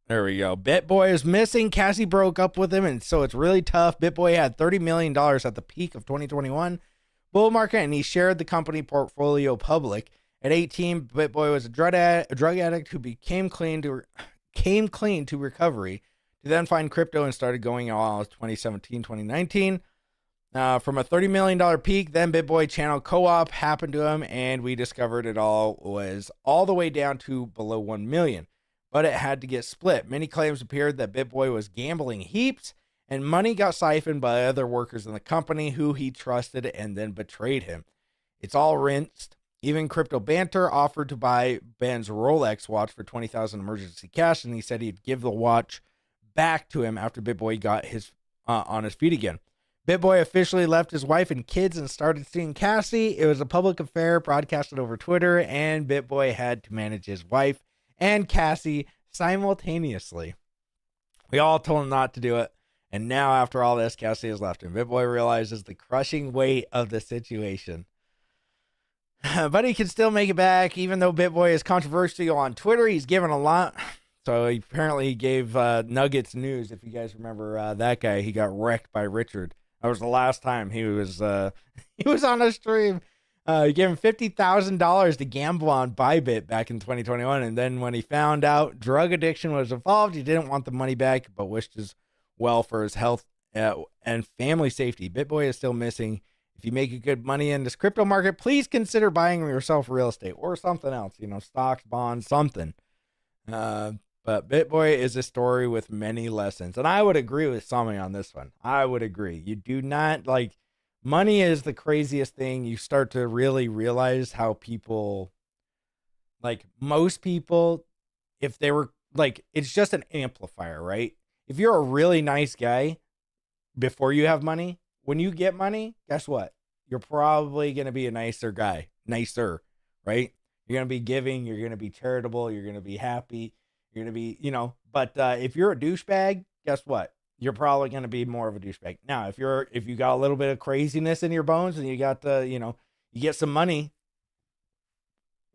There we go. BitBoy is missing. Cassie broke up with him, and so it's really tough. BitBoy had $30 million at the peak of 2021 bull market, and he shared the company portfolio public. At 18, BitBoy was a drug addict who came clean to recovery, to then find crypto and started going all 2017, 2019. From a $30 million peak, then BitBoy channel co-op happened to him, and we discovered it all was all the way down to below 1 million. But it had to get split. Many claims appeared that BitBoy was gambling heaps, and money got siphoned by other workers in the company who he trusted and then betrayed him. It's all rinsed. Even Crypto Banter offered to buy Ben's Rolex watch for $20,000 emergency cash, and he said he'd give the watch back to him after BitBoy got his on his feet again. BitBoy officially left his wife and kids and started seeing Cassie. It was a public affair broadcasted over Twitter, and BitBoy had to manage his wife and Cassie simultaneously. We all told him not to do it, and now after all this, Cassie has left him. BitBoy realizes the crushing weight of the situation. But he can still make it back, even though BitBoy is controversial on Twitter. He's given a lot. So he gave Nuggets News, if you guys remember that guy. He got wrecked by Richard. That was the last time he was on a stream. He gave him $50,000 to gamble on Bybit back in 2021. And then when he found out drug addiction was involved, he didn't want the money back, but wished as well for his health and family safety. BitBoy is still missing. If you make good money in this crypto market, please consider buying yourself real estate or something else, stocks, bonds, something. But BitBoy is a story with many lessons. And I would agree with Sami on this one. I would agree. You do not money is the craziest thing. You start to really realize how people, most people, if they were it's just an amplifier, right? If you're a really nice guy before you have money, when you get money, guess what? You're probably going to be a nicer guy, right? You're going to be giving, you're going to be charitable, you're going to be happy, you're going to be, but if you're a douchebag, guess what? you're probably going to be more of a douchebag. Now, if you got a little bit of craziness in your bones and you got you get some money,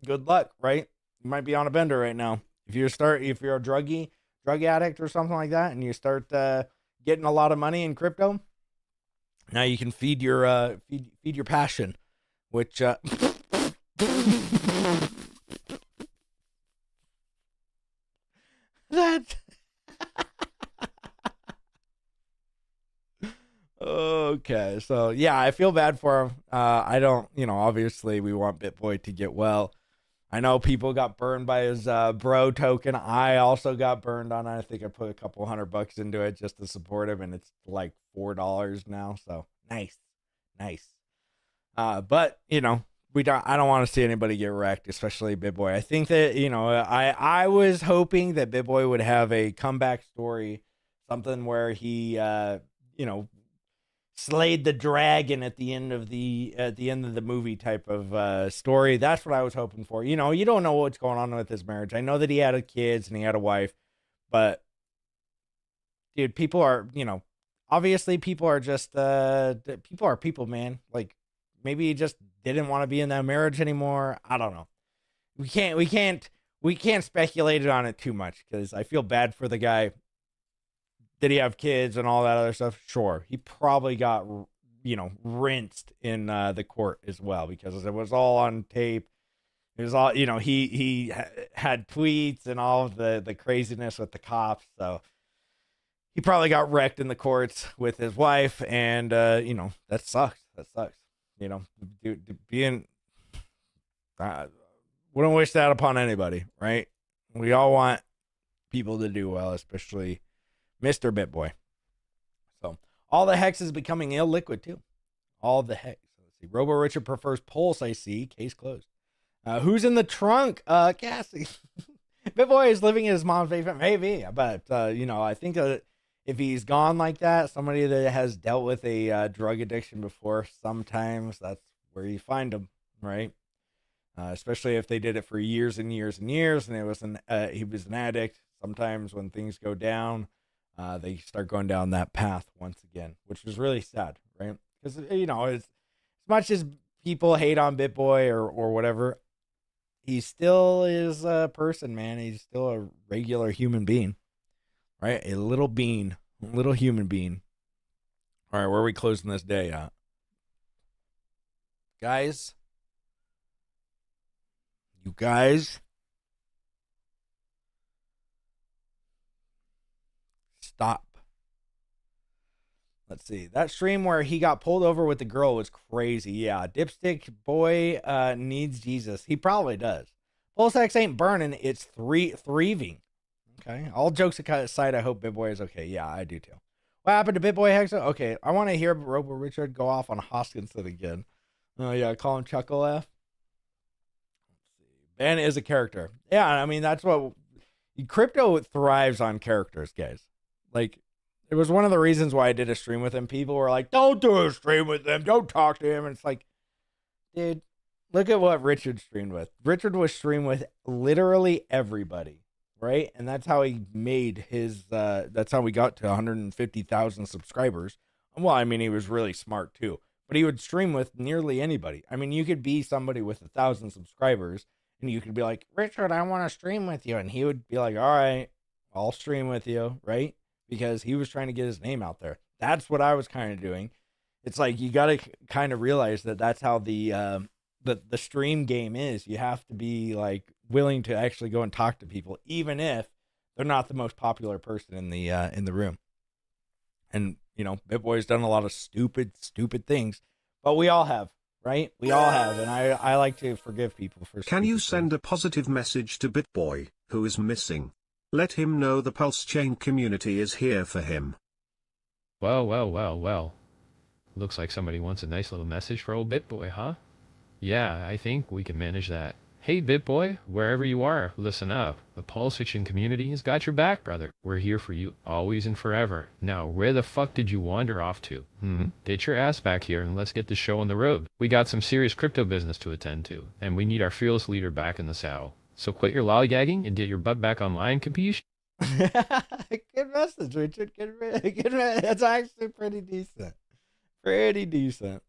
good luck, right? You might be on a bender right now. If you're a drug addict or something like that, and you start getting a lot of money in crypto, now you can feed your feed your passion, which that. Okay, so yeah, I feel bad for him. I don't, obviously we want BitBoy to get well. I know people got burned by his bro token. I also got burned on it. I think I put a couple $100 into it just to support him, and it's like $4 now. So nice. But I don't want to see anybody get wrecked, especially BitBoy. I think that I was hoping that BitBoy would have a comeback story, something where he slayed the dragon at the end of the movie type of story. That's what I was hoping for. You don't know what's going on with his marriage. I know that he had kids and he had a wife, but dude, people are, obviously people are just people are people, man. Like maybe he just didn't want to be in that marriage anymore. I don't know. We can't speculate on it too much because I feel bad for the guy. Did he have kids and all that other stuff? Sure. He probably got, rinsed in the court as well because it was all on tape. It was all, he had tweets and all of the craziness with the cops. So he probably got wrecked in the courts with his wife. And, that sucks. Being, wouldn't wish that upon anybody, right? We all want people to do well, especially Mr. BitBoy. So all the HEX is becoming illiquid too. All the HEX. Let's see. Robo Richard prefers Pulse. I see. Case closed. Who's in the trunk? Cassie. BitBoy is living in his mom's basement. Maybe, but I think if he's gone like that, somebody that has dealt with a drug addiction before, sometimes that's where you find them, right? Especially if they did it for years and years and years, and he was an addict. Sometimes when things go down, they start going down that path once again, which is really sad, right? Because, as much as people hate on BitBoy or whatever, he still is a person, man. He's still a regular human being, right? A little human being. All right, where are we closing this day at? You guys, stop. Let's see. That stream where he got pulled over with the girl was crazy. Yeah, Dipstick Boy needs Jesus. He probably does. Pulsex ain't burning. It's thriving. Okay. All jokes aside, I hope BitBoy is okay. Yeah, I do too. What happened to BitBoy Hexa? Okay, I want to hear Robo Richard go off on Hoskinson again. Oh yeah, call him Chuckle F. Ben is a character. Yeah, I mean that's what crypto thrives on characters, guys. Like, it was one of the reasons why I did a stream with him. People were like, don't do a stream with him. Don't talk to him. And it's like, dude, look at what Richard streamed with. Richard was streamed with literally everybody, right? And that's how he made his, that's how we got to 150,000 subscribers. Well, I mean, he was really smart too. But he would stream with nearly anybody. I mean, you could be somebody with 1,000 subscribers, and you could be like, Richard, I want to stream with you. And he would be like, all right, I'll stream with you, right? Because he was trying to get his name out there. That's what I was kind of doing. It's like you got to kind of realize that that's how the stream game is. You have to be like willing to actually go and talk to people, even if they're not the most popular person in the room. And BitBoy's done a lot of stupid things, but we all have, right? We all have, and I like to forgive people for. Can you send a positive message to BitBoy, who is missing? Let him know the Pulsechain community is here for him. Well. Looks like somebody wants a nice little message for old BitBoy, huh? Yeah, I think we can manage that. Hey BitBoy, wherever you are, listen up. The Pulsechain community has got your back, brother. We're here for you, always and forever. Now, where the fuck did you wander off to? Get your ass back here and let's get the show on the road. We got some serious crypto business to attend to, and we need our fearless leader back in the saddle. So quit your lollygagging and get your butt back online, capiche? Good message, Richard. Good. That's actually pretty decent. Pretty decent.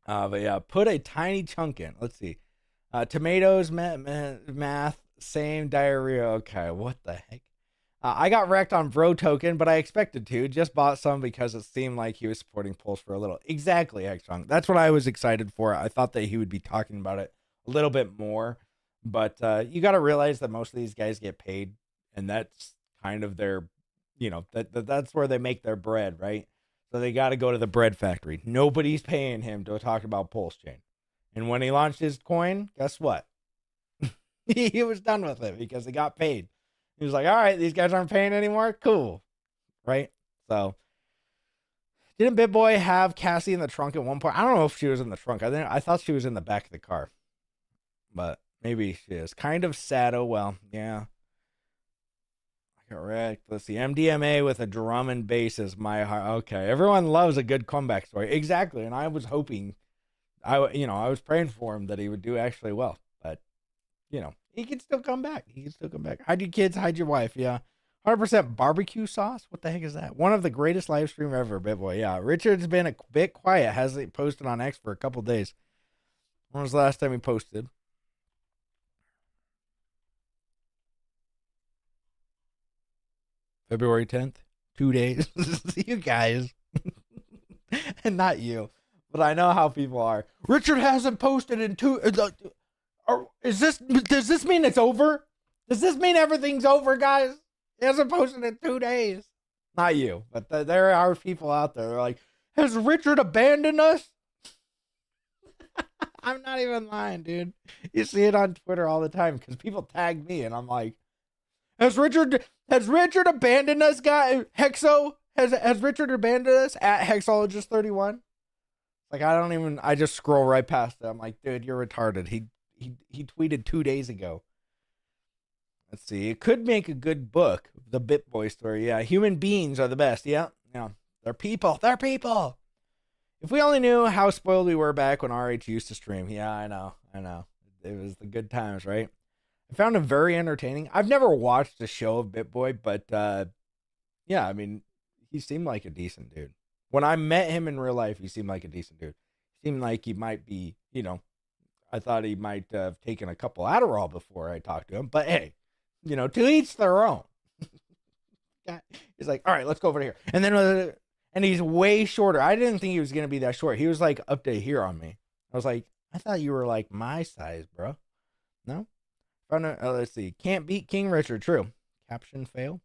But yeah, put a tiny chunk in. Let's see. Tomatoes, math, same diarrhea. Okay, what the heck? I got wrecked on Bro Token, but I expected to. Just bought some because it seemed like he was supporting Pulse for a little. Exactly, Hexchunk. That's what I was excited for. I thought that he would be talking about it a little bit more. But you got to realize that most of these guys get paid, and that's kind of their, that's where they make their bread, right? So they got to go to the bread factory. Nobody's paying him to talk about Pulsechain. And when he launched his coin, guess what? He was done with it because he got paid. He was like, all right, these guys aren't paying anymore. Cool. Right? So didn't BitBoy have Cassie in the trunk at one point? I don't know if she was in the trunk. I thought she was in the back of the car. But maybe she is. Kind of sad. Oh, well. Yeah. Correct. Let's see. MDMA with a drum and bass is my heart. Okay. Everyone loves a good comeback story. Exactly. And I was hoping, I was praying for him that he would do actually well. But, he can still come back. Hide your kids, hide your wife. Yeah. 100% barbecue sauce. What the heck is that? One of the greatest live stream ever, BitBoy. Yeah. Richard's been a bit quiet. Hasn't posted on X for a couple days. When was the last time he posted? February 10th, 2 days. You guys. And not you. But I know how people are. Richard hasn't posted in does this mean it's over? Does this mean everything's over, guys? He hasn't posted in 2 days. Not you. But there are people out there. They're like, has Richard abandoned us? I'm not even lying, dude. You see it on Twitter all the time because people tag me and I'm like, Has Richard abandoned us, guy? Hexo? Has Richard abandoned us at Hexologist31? Like, I just scroll right past it. I'm like, dude, you're retarded. He tweeted 2 days ago. Let's see. It could make a good book, the BitBoy story. Yeah, human beings are the best. Yeah. They're people. If we only knew how spoiled we were back when RH used to stream. Yeah, I know. It was the good times, right? I found him very entertaining. I've never watched a show of BitBoy, but yeah, I mean, he seemed like a decent dude. When I met him in real life, he seemed like a decent dude. He seemed like he might be, I thought he might have taken a couple Adderall before I talked to him, but hey, to each their own. He's like, all right, let's go over here. And then, and he's way shorter. I didn't think he was going to be that short. He was like up to here on me. I was like, I thought you were like my size, bro. No? Let's see. Can't beat King Richard. True. Caption fail.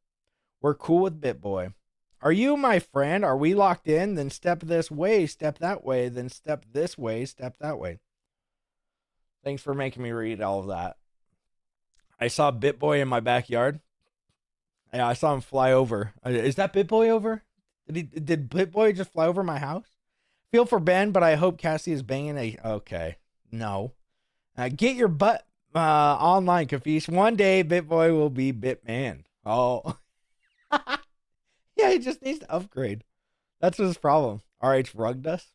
We're cool with BitBoy. Are you my friend? Are we locked in? Then step this way, step that way, then step this way, step that way. Thanks for making me read all of that. I saw BitBoy in my backyard. Yeah, I saw him fly over. Is that BitBoy over? Did BitBoy just fly over my house? Feel for Ben, but I hope Cassie is banging okay. No. Get your butt online, Kafish. One day BitBoy will be Bitman. Oh. Yeah, he just needs to upgrade. That's his problem. RH rugged us?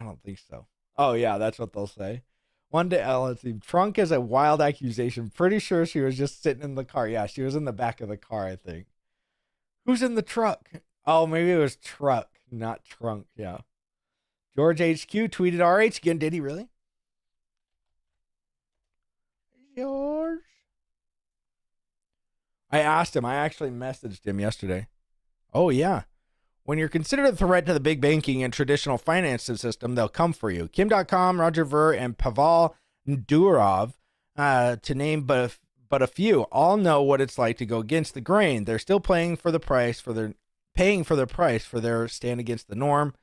I don't think so. Oh yeah, that's what they'll say. One day, let's see. Trunk is a wild accusation. Pretty sure she was just sitting in the car. Yeah, she was in the back of the car, I think. Who's in the truck? Oh, maybe it was truck, not trunk. Yeah. George HQ tweeted RH again. Did he really? George? I asked him. I actually messaged him yesterday. Oh, yeah. When you're considered a threat to the big banking and traditional financing system, they'll come for you. Kim.com, Roger Ver, and Pavel Durov, to name but a few, all know what it's like to go against the grain. They're still paying for the price for their stand against the norm.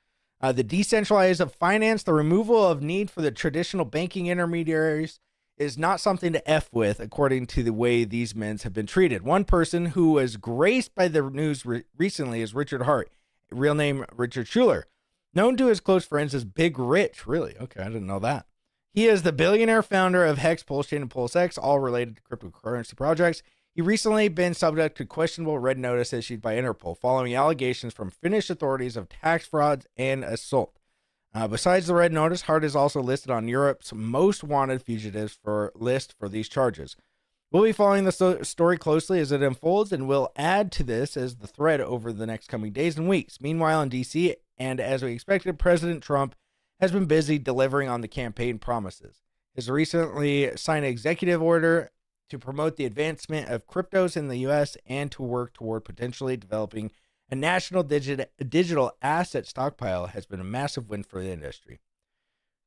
The decentralized of finance, the removal of need for the traditional banking intermediaries is not something to F with, according to the way these men have been treated. One person who was graced by the news recently is Richard Hart, real name Richard Schuler, known to his close friends as Big Rich. Really? Okay, I didn't know that. He is the billionaire founder of HEX, Pulsechain, and PulseX, all related to cryptocurrency projects. He recently been subject to questionable red notice issued by Interpol following allegations from Finnish authorities of tax frauds and assault. Besides the red notice, Hart is also listed on Europe's most wanted fugitives list for these charges. We'll be following the story closely as it unfolds, and we'll add to this as the thread over the next coming days and weeks. Meanwhile, in D.C., and as we expected, President Trump has been busy delivering on the campaign promises. His recently signed executive order to promote the advancement of cryptos in the U.S. and to work toward potentially developing a national digital asset stockpile has been a massive win for the industry.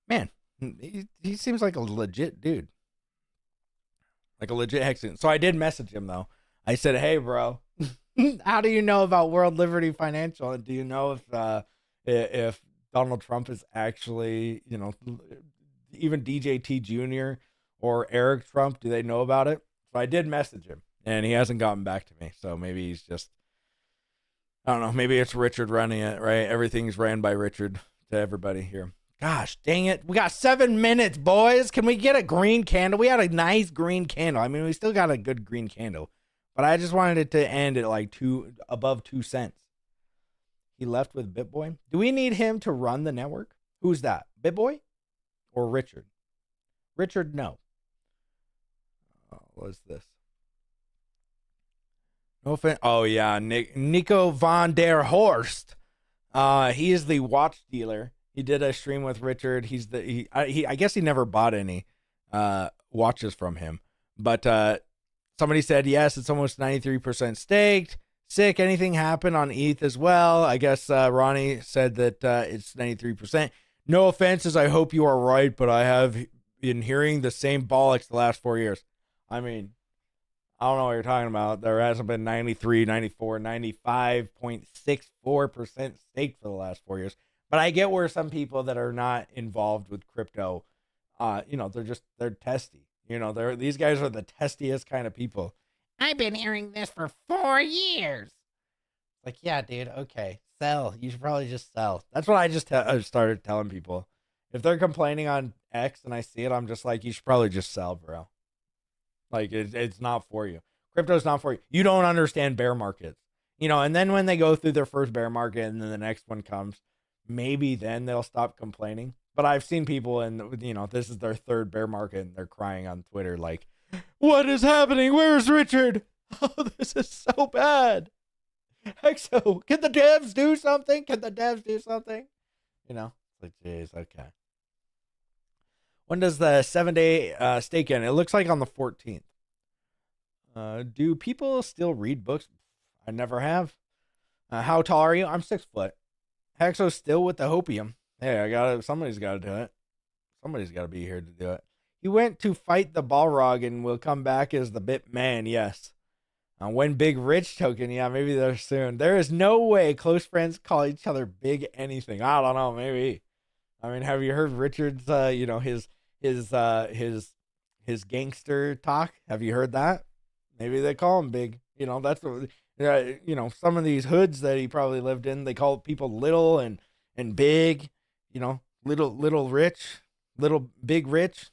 Man, he seems like a legit dude. Like a legit hexen. So I did message him, though. I said, hey, bro, how do you know about World Liberty Financial? And do you know if Donald Trump is actually, even DJT Jr. or Eric Trump, do they know about it? So I did message him, and he hasn't gotten back to me. So maybe he's just, I don't know, maybe it's Richard running it, right? Everything's ran by Richard to everybody here. Gosh, dang it. We got 7 minutes, boys. Can we get a green candle? We had a nice green candle. I mean, we still got a good green candle, but I just wanted it to end at like above 2 cents. He left with BitBoy. Do we need him to run the network? Who's that? BitBoy or Richard? Richard, no. What is this? No offense. Oh, yeah. Nico van der Horst. He is the watch dealer. He did a stream with Richard. I guess he never bought any watches from him. But somebody said, yes, it's almost 93% staked. Sick. Anything happen on ETH as well? I guess Ronnie said that it's 93%. No offenses. I hope you are right, but I have been hearing the same bollocks the last 4 years. I mean, I don't know what you're talking about. There hasn't been 93, 94, 95.64% staked for the last 4 years. But I get where some people that are not involved with crypto, they're testy. These guys are the testiest kind of people. I've been hearing this for 4 years. Like, yeah, dude, okay, sell. You should probably just sell. That's what I just started telling people. If they're complaining on X and I see it, I'm just like, you should probably just sell, bro. Like, it's not for you. Crypto's not for you. You don't understand bear markets. And then when they go through their first bear market and then the next one comes, maybe then they'll stop complaining. But I've seen people and this is their third bear market and they're crying on Twitter like, what is happening? Where's Richard? Oh, this is so bad. Hexo, can the devs do something? Like, geez, okay. When does the 7-day stake end? It looks like on the 14th. Do people still read books? I never have. How tall are you? I'm 6 foot. Hexo's still with the hopium. Hey, somebody's got to do it. Somebody's got to be here to do it. He went to fight the Balrog and will come back as the Bit Man, yes. When Big Rich token, yeah, maybe they're soon. There is no way close friends call each other Big anything. I don't know, maybe. I mean, have you heard Richard's, his gangster talk? Have you heard that? Maybe they call him Big. That's what, some of these hoods that he probably lived in, they call people little and big, little rich, little big rich.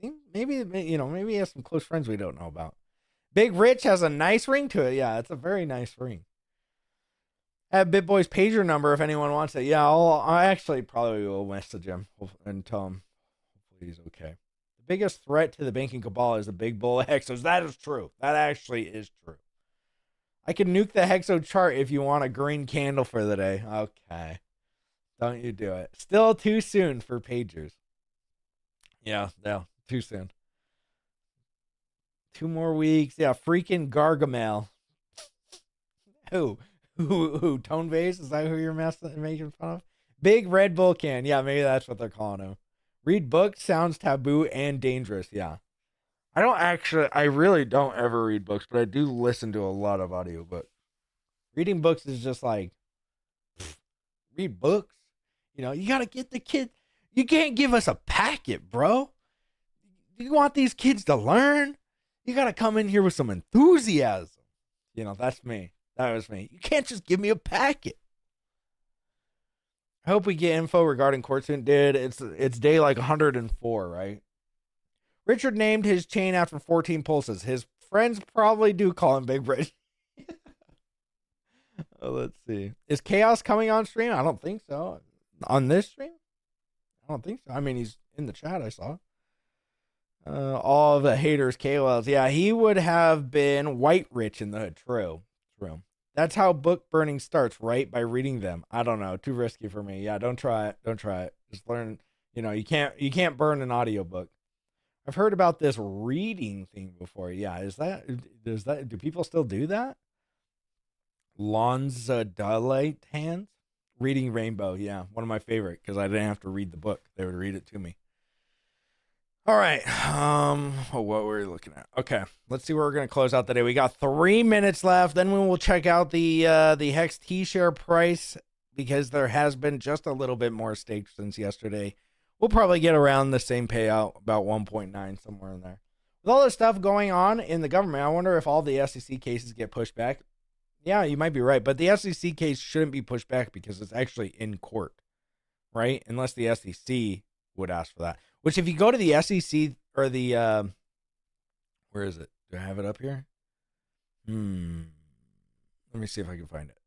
See, maybe he has some close friends we don't know about. Big Rich has a nice ring to it. Yeah, it's a very nice ring. I have BitBoy's pager number if anyone wants it. Yeah, I actually probably will message him and tell him hopefully he's okay. The biggest threat to the banking cabal is the big bull Hexos. That is true. That actually is true. I can nuke the Hexo chart if you want a green candle for the day. Okay. Don't you do it. Still too soon for pagers. Yeah, too soon. 2 more weeks. Yeah, freaking Gargamel. Who? Tone Vase? Is that who you're making fun of? Big Red Bull can. Yeah, maybe that's what they're calling him. Read books sounds taboo and dangerous. Yeah. I really don't ever read books, but I do listen to a lot of audiobooks. Reading books is just like, read books. You got to get the kid. You can't give us a packet, bro. You want these kids to learn? You got to come in here with some enthusiasm. That's me. That was me. You can't just give me a packet. I hope we get info regarding court soon. Dude, it's day like 104, right? Richard named his chain after 14 pulses. His friends probably do call him Big Rich. Let's see. Is Chaos coming on stream? I don't think so. On this stream? I don't think so. I mean, he's in the chat, I saw. All of the haters, KOLs. Yeah, he would have been white rich in the hood. True. That's how book burning starts, right? By reading them. I don't know. Too risky for me. Yeah, don't try it. Just learn. You can't burn an audiobook. I've heard about this reading thing before. Yeah, do people still do that? Delight hands? Reading Rainbow. Yeah, one of my favorite because I didn't have to read the book. They would read it to me. All right. What were we looking at? Okay, let's see where we're gonna close out the day. We got 3 minutes left. Then we will check out the HEX T-share price because there has been just a little bit more staked since yesterday. We'll probably get around the same payout, about 1.9, somewhere in there. With all this stuff going on in the government, I wonder if all the SEC cases get pushed back. Yeah, you might be right, but the SEC case shouldn't be pushed back because it's actually in court, right? Unless the SEC would ask for that. Which, if you go to the SEC or the, where is it? Do I have it up here? Let me see if I can find it.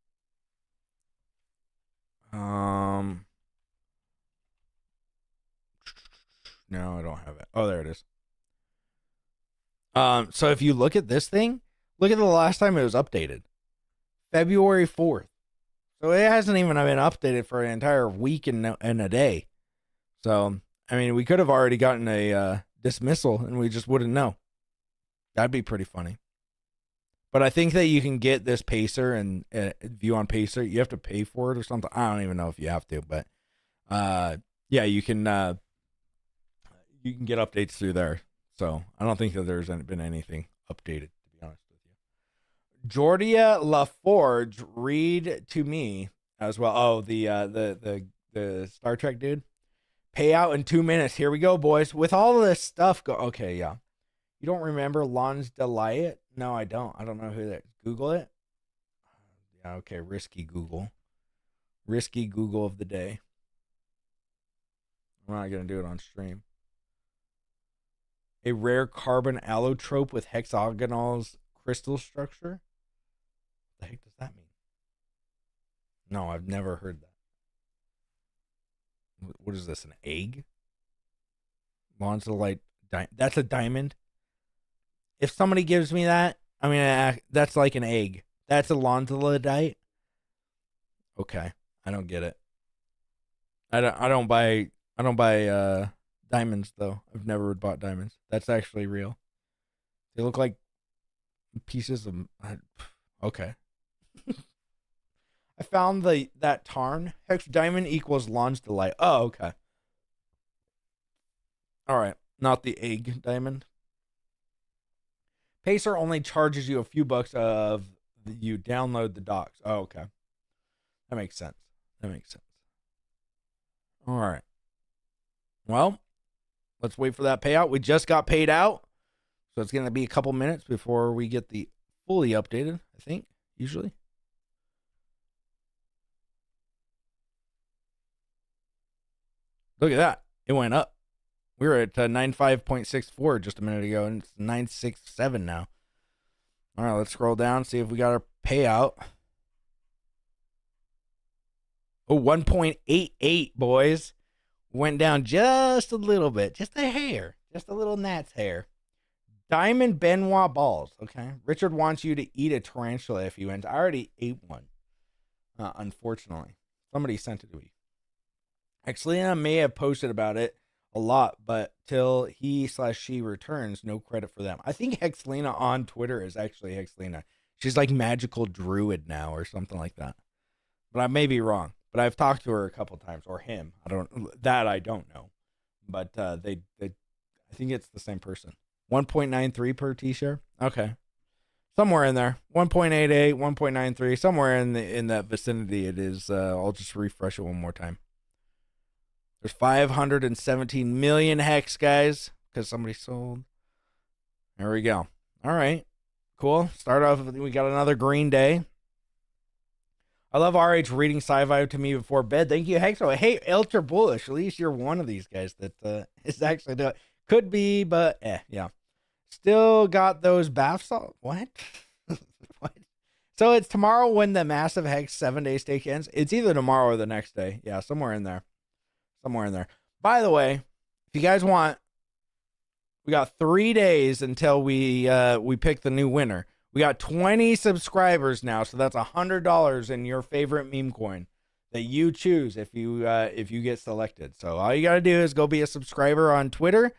No, I don't have it. Oh, there it is. So if you look at this thing, look at the last time it was updated. February 4th. So it hasn't even been updated for an entire week and a day. So, I mean, we could have already gotten a dismissal and we just wouldn't know. That'd be pretty funny. But I think that you can get this Pacer and view on Pacer. You have to pay for it or something. I don't even know if you have to, but yeah, you can get updates through there. So I don't think that there's been anything updated, to be honest with you. Jordia LaForge, read to me as well. Oh, the Star Trek dude. Payout in 2 minutes. Here we go, boys. With all of this stuff okay, yeah. You don't remember Lon's Delight? No, I don't. I don't know who that. Google it. Yeah, okay. Risky Google of the day. I'm not gonna do it on stream. A rare carbon allotrope with hexagonal's crystal structure? What the heck does that mean? No, I've never heard that. What is this, an egg? Lonzolite, that's a diamond? If somebody gives me that, I mean, that's like an egg. That's a lonzolite? Okay, I don't get it. I don't buy diamonds, though. I've never bought diamonds. That's actually real. They look like pieces of... Okay. I found that Tarn. Hex diamond equals Lon's Delight. Oh, okay. All right. Not the egg diamond. Pacer only charges you a few bucks of you download the docs. Oh, okay. That makes sense. All right. Well, let's wait for that payout. We just got paid out. So it's going to be a couple minutes before we get the fully updated, I think, usually. Look at that. It went up. We were at 95.64 just a minute ago, and it's 967 now. All right, let's scroll down, see if we got our payout. Oh, 1.88, boys. Went down just a little bit. Just a hair. Just a little gnat's hair. Diamond Benoit balls. Okay. Richard wants you to eat a tarantula if you wins. I already ate one. Unfortunately. Somebody sent it to me. Hexlina may have posted about it a lot, but till he/she returns, no credit for them. I think Hexlina on Twitter is actually Hexlina. She's like magical druid now or something like that. But I may be wrong. But I've talked to her a couple times, or him. I don't know. But they I think it's the same person. 1.93 per T-share. Okay. Somewhere in there. 1.88, 1.93, somewhere in that vicinity it is. I'll just refresh it one more time. There's 517 million hex, guys, because somebody sold. There we go. All right. Cool. Start off with, we got another green day. I love RH reading sci-fi to me before bed. Thank you, Hexo. Hey, Ultra Bullish. At least you're one of these guys that is actually doing it. Could be, but yeah. Still got those bath salt. What? What? So it's tomorrow when the massive Hex 7-day stake ends. It's either tomorrow or the next day. Yeah, somewhere in there. By the way, if you guys want, We got 3 days until we pick the new winner. We got 20 subscribers now, so that's $100 in your favorite meme coin that you choose if you get selected. So all you gotta do is go be a subscriber on Twitter,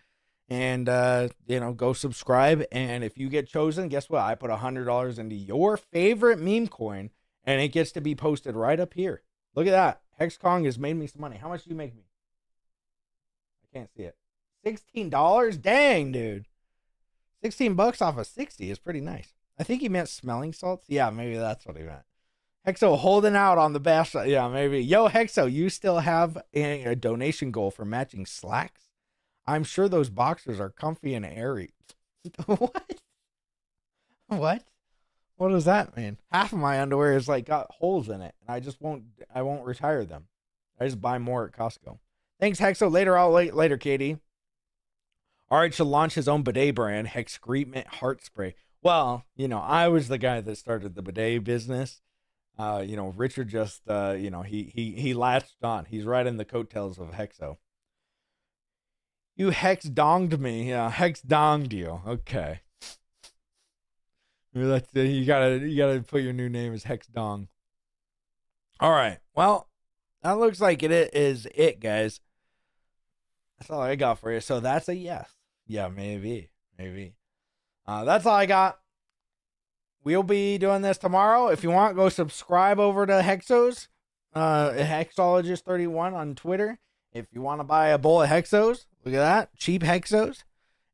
and go subscribe. And if you get chosen, guess what? I put $100 into your favorite meme coin, and it gets to be posted right up here. Look at that. Hex Kong has made me some money. How much do you make me? I can't see it. $16? Dang, dude. $16 off of 60 is pretty nice. I think he meant smelling salts. Yeah, maybe that's what he meant. Hexo holding out on the bash. Yeah, maybe. Yo, Hexo, you still have a donation goal for matching slacks? I'm sure those boxers are comfy and airy. What? What? What does that mean? Half of my underwear is like got holes in it, and I won't retire them. I just buy more at Costco. Thanks, Hexo. Later, Katie. RH should launch his own bidet brand, Hexcrement Heart Spray. Well, I was the guy that started the bidet business. Richard just, he latched on. He's right in the coattails of Hexo. You hex donged me. Yeah, hex donged you. Okay. You gotta put your new name as Hex Dong. All right. Well, that looks like it is it, guys. That's all I got for you. So that's a yes. Yeah, maybe. That's all I got. We'll be doing this tomorrow. If you want, go subscribe over to Hexos, Hexologist31 on Twitter. If you want to buy a bowl of Hexos, look at that, cheap Hexos.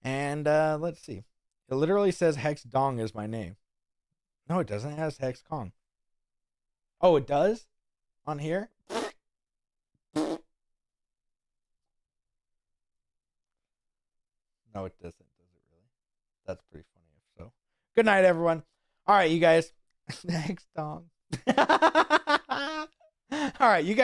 And let's see. It literally says Hex Dong is my name. No, it doesn't. It has Hex Kong. Oh, it does? On here? No, it doesn't. Does it really? That's pretty funny. So, good night, everyone. All right, you guys. Hex Dong. All right, you guys.